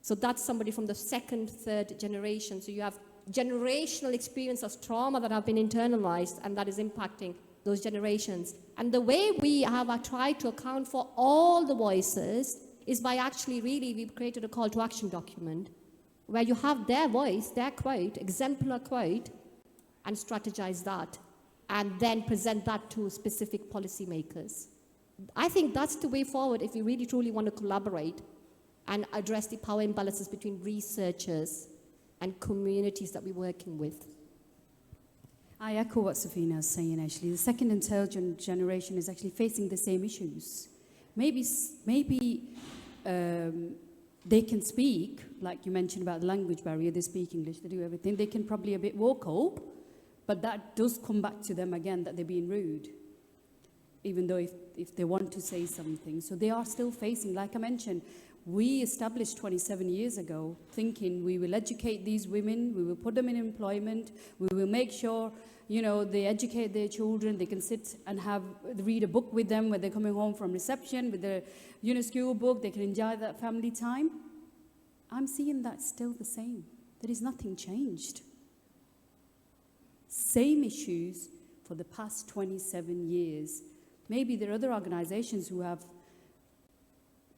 So that's somebody from the second, third generation. So you have generational experience of trauma that have been internalized, and that is impacting those generations. And the way we have tried to account for all the voices is by actually we've created a call to action document where you have their voice, their quote, exemplar quote, and strategize that, and then present that to specific policymakers. I think that's the way forward if we really truly want to collaborate and address the power imbalances between researchers and communities that we're working with. I echo what Safina is saying, actually. The second and third generation is actually facing the same issues. Maybe they can speak, like you mentioned about the language barrier, they speak English, they do everything. They can probably a bit vocal, but that does come back to them again, that they're being rude, even though if they want to say something. So they are still facing, like I mentioned, we established 27 years ago thinking we will educate these women, we will put them in employment, we will make sure, they educate their children, they can sit and read a book with them when they're coming home from reception with their school book, they can enjoy that family time. I'm seeing that still the same. There is nothing changed. Same issues for the past 27 years. Maybe there are other organizations who have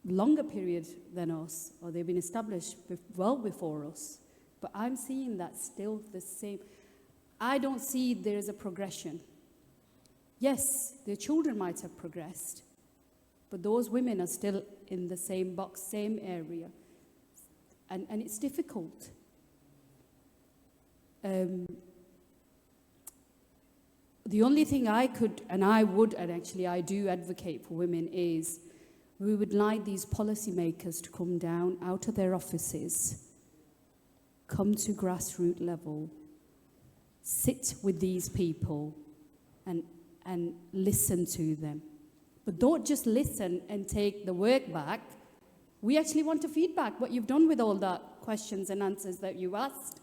longer period than us, or they've been established well before us. But I'm seeing that still the same. I don't see there's a progression. Yes, their children might have progressed, but those women are still in the same box, same area. And it's difficult. The only thing I could, and I would, and actually I do advocate for women, is we would like these policymakers to come down out of their offices, come to grassroots level, sit with these people and listen to them. But don't just listen and take the work back. We actually want to feedback what you've done with all that questions and answers that you asked.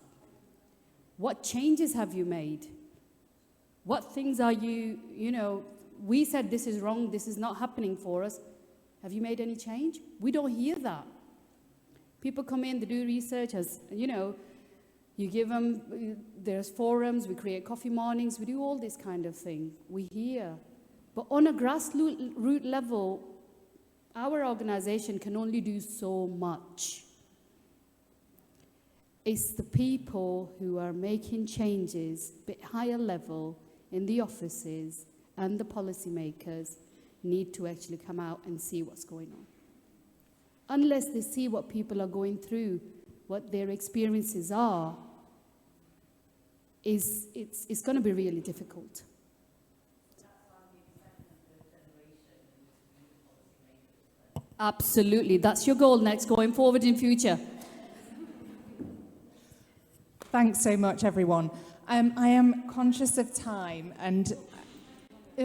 What changes have you made? What things are we said this is wrong, this is not happening for us. Have you made any change? We don't hear that. People come in, they do research, you give them, there's forums, we create coffee mornings, we do all this kind of thing. We hear. But on a grassroots level, our organization can only do so much. It's the people who are making changes a bit higher level in the offices and the policymakers need to actually come out and see what's going on. Unless they see what people are going through, what their experiences are, it's going to be really difficult. Absolutely. That's your goal next, going forward in future. Thanks so much, everyone. I am conscious of time, and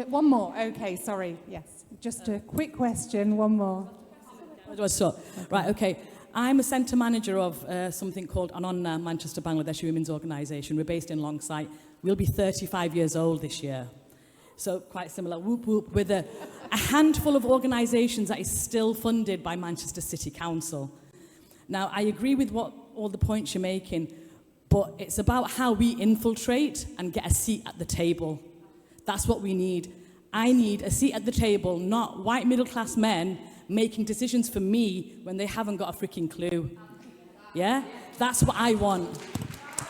one more. Okay, sorry. Yes, just a quick question. One more. Right, okay. I'm a centre manager of something called Anonna Manchester Bangladeshi Women's Organisation. We're based in Longsight. We'll be 35 years old this year. So quite similar, whoop whoop, with a handful of organisations that is still funded by Manchester City Council. Now, I agree with all the points you're making, but it's about how we infiltrate and get a seat at the table. That's what we need. I need a seat at the table, not white middle-class men making decisions for me when they haven't got a freaking clue. Yeah? That's what I want.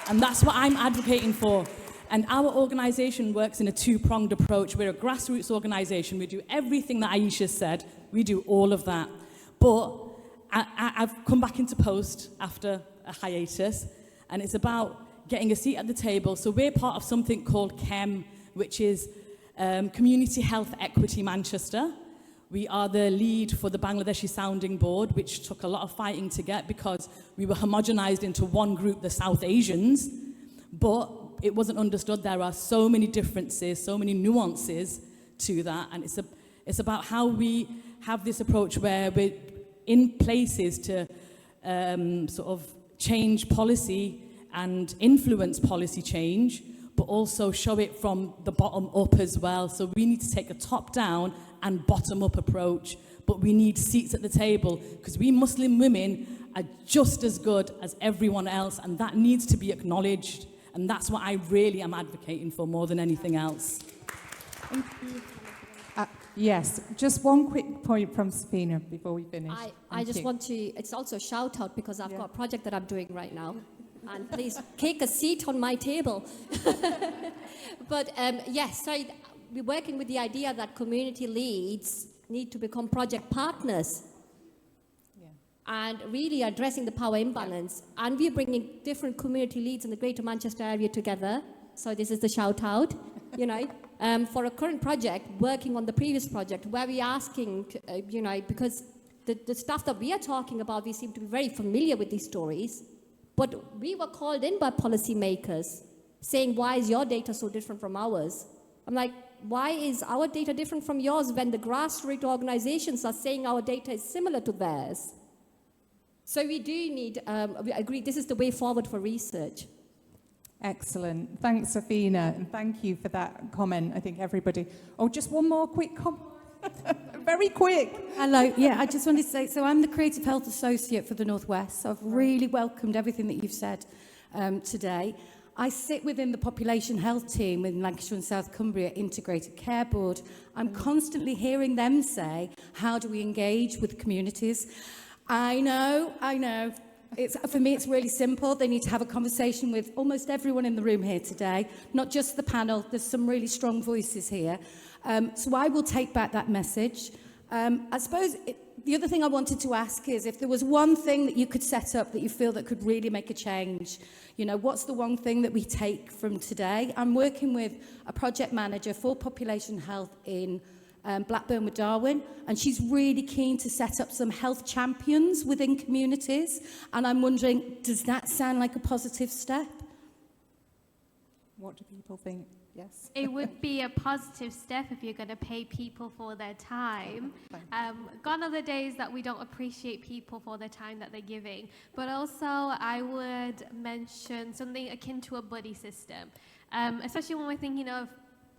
And that's what I'm advocating for. And our organisation works in a two-pronged approach. We're a grassroots organisation. We do everything that Aisha said. We do all of that. But I've come back into post after a hiatus, and it's about getting a seat at the table. So we're part of something called CHEM, which is Community Health Equity Manchester. We are the lead for the Bangladeshi Sounding Board, which took a lot of fighting to get because we were homogenized into one group, the South Asians, but it wasn't understood. There are so many differences, so many nuances to that, and it's about how we have this approach where we're in places to sort of change policy and influence policy change, but also show it from the bottom up as well. So we need to take a top-down and bottom-up approach, but we need seats at the table because we Muslim women are just as good as everyone else, and that needs to be acknowledged, and that's what I really am advocating for more than anything else. Thank you. Yes, just one quick point from Safina before we finish. I just want to, it's also a shout out because I've got a project that I'm doing right now. And please take a seat on my table. But yes, sorry, we're working with the idea that community leads need to become project partners. Yeah. And really addressing the power imbalance. Yeah. And we're bringing different community leads in the Greater Manchester area together. So this is the shout out, you know. For a current project, working on the previous project, where we're asking, you know, because the stuff that we are talking about, we seem to be very familiar with these stories, but we were called in by policymakers saying, why is your data so different from ours? I'm like, why is our data different from yours when the grassroots organizations are saying our data is similar to theirs? So we do need, we agree, this is the way forward for research. Excellent. Thanks, Safina, and thank you for that comment. I think everybody... Oh, just one more quick comment. Very quick. Hello. Yeah, I just wanted to say, so I'm the Creative Health Associate for the North West, so I've really welcomed everything that you've said today. I sit within the population health team in Lancashire and South Cumbria Integrated Care Board. I'm constantly hearing them say, how do we engage with communities? I know. For me, it's really simple. They need to have a conversation with almost everyone in the room here today, not just the panel. There's some really strong voices here. So I will take back that message. I suppose the other thing I wanted to ask is if there was one thing that you could set up that you feel that could really make a change, you know, what's the one thing that we take from today? I'm working with a project manager for population health in Blackburn with Darwin, and she's really keen to set up some health champions within communities, and I'm wondering, does that sound like a positive step? What do people think? Yes. It would be a positive step if you're going to pay people for their time. Gone are the days that we don't appreciate people for the time that they're giving. But also, I would mention something akin to a buddy system, especially when we're thinking of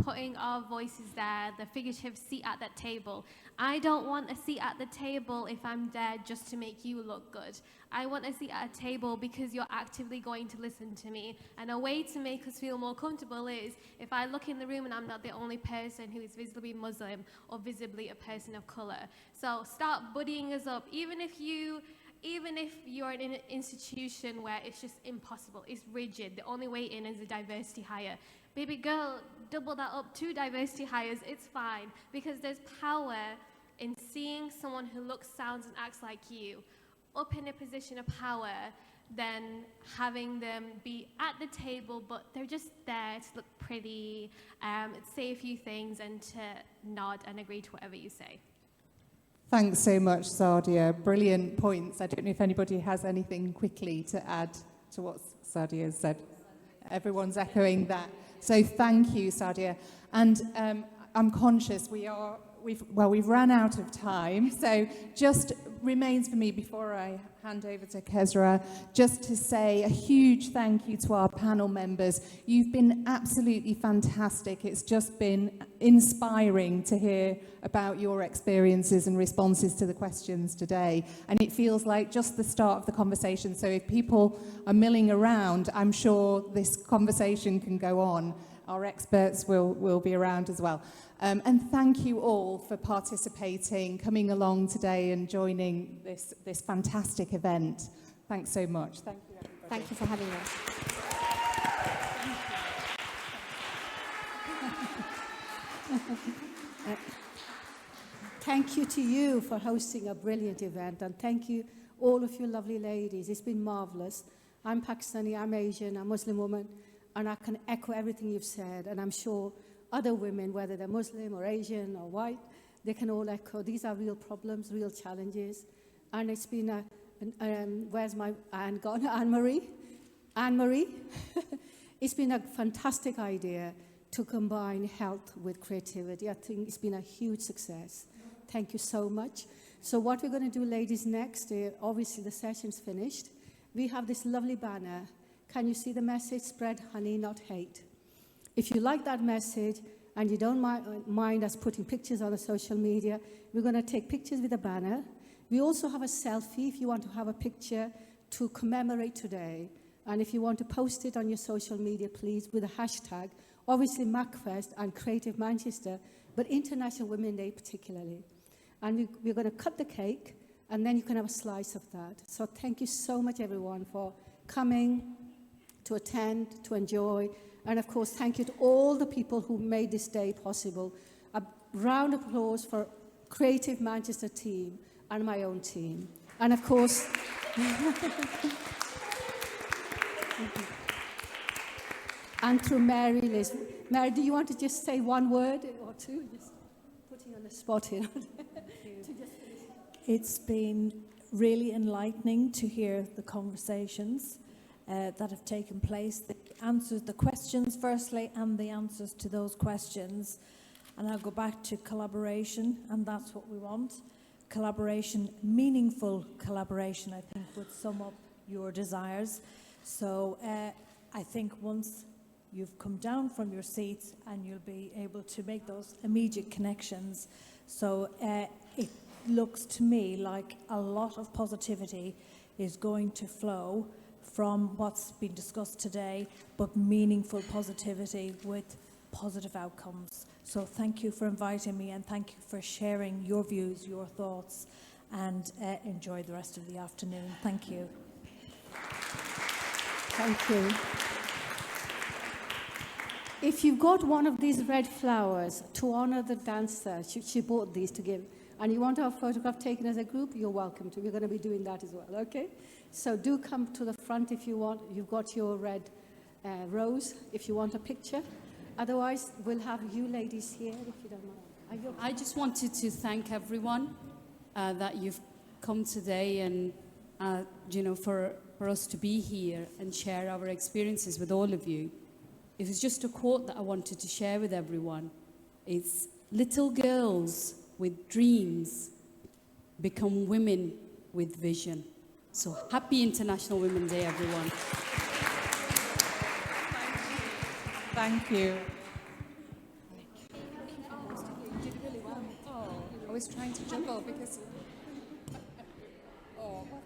putting our voices there, the figurative seat at that table. I don't want a seat at the table if I'm there just to make you look good. I want a seat at a table because you're actively going to listen to me. And a way to make us feel more comfortable is if I look in the room and I'm not the only person who is visibly Muslim or visibly a person of colour. So start buddying us up, even if you're in an institution where it's just impossible, it's rigid, the only way in is a diversity hire. Baby girl, double that up, 2 diversity hires, it's fine. Because there's power in seeing someone who looks, sounds, and acts like you up in a position of power than having them be at the table, but they're just there to look pretty, say a few things, and to nod and agree to whatever you say. Thanks so much, Sadia. Brilliant points. I don't know if anybody has anything quickly to add to what Sadia has said. Everyone's echoing that. So thank you, Sadia. And I'm conscious we've run out of time. So just remains for me before I hand over to Kezra, just to say a huge thank you to our panel members. You've been absolutely fantastic. It's just been inspiring to hear about your experiences and responses to the questions today. And it feels like just the start of the conversation. So if people are milling around, I'm sure this conversation can go on. Our experts will be around as well. And thank you all for participating, coming along today and joining this fantastic event. Thanks so much. Thank you, everybody. Thank you for having us. Thank you to you for hosting a brilliant event, and thank you all of you lovely ladies. It's been marvelous. I'm Pakistani, I'm Asian, I'm a Muslim woman, and I can echo everything you've said, and I'm sure other women, whether they're Muslim or Asian or white, they can all echo. These are real problems, real challenges. And it's been where's my Anne gone? Anne-Marie? Anne-Marie? It's been a fantastic idea to combine health with creativity. I think it's been a huge success. Thank you so much. So what we're going to do, ladies, next, obviously the session's finished. We have this lovely banner. Can you see the message? Spread honey, not hate. If you like that message and you don't mind us putting pictures on the social media, we're going to take pictures with the banner. We also have a selfie if you want to have a picture to commemorate today. And if you want to post it on your social media, please, with a hashtag, obviously MACFEST and Creative Manchester, but International Women's Day particularly. And we're going to cut the cake, and then you can have a slice of that. So thank you so much, everyone, for coming to attend, to enjoy. And of course, thank you to all the people who made this day possible. A round of applause for Creative Manchester team and my own team. And of course, and through Mary Liz. Mary, do you want to just say one word or two? Just putting on the spot here. It's been really enlightening to hear the conversations that have taken place, the questions firstly, and the answers to those questions. And I'll go back to collaboration, and that's what we want. Collaboration, meaningful collaboration, I think, would sum up your desires. So I think once you've come down from your seats and you'll be able to make those immediate connections. So it looks to me like a lot of positivity is going to flow from what's been discussed today, but meaningful positivity with positive outcomes. So thank you for inviting me, and thank you for sharing your views, your thoughts, and enjoy the rest of the afternoon. Thank you. Thank you. If you've got one of these red flowers to honor the dancer, she bought these to give, and you want to have a photograph taken as a group, you're welcome to. We're going to be doing that as well, okay? So do come to the front if you want. You've got your red rose if you want a picture. Otherwise, we'll have you ladies here if you don't mind. I just wanted to thank everyone that you've come today, and for us to be here and share our experiences with all of you. It was just a quote that I wanted to share with everyone. It's, little girls with dreams become women with vision. So happy International Women's Day, everyone. Thank you. You did really well. Oh, I was trying to juggle because... Oh, well,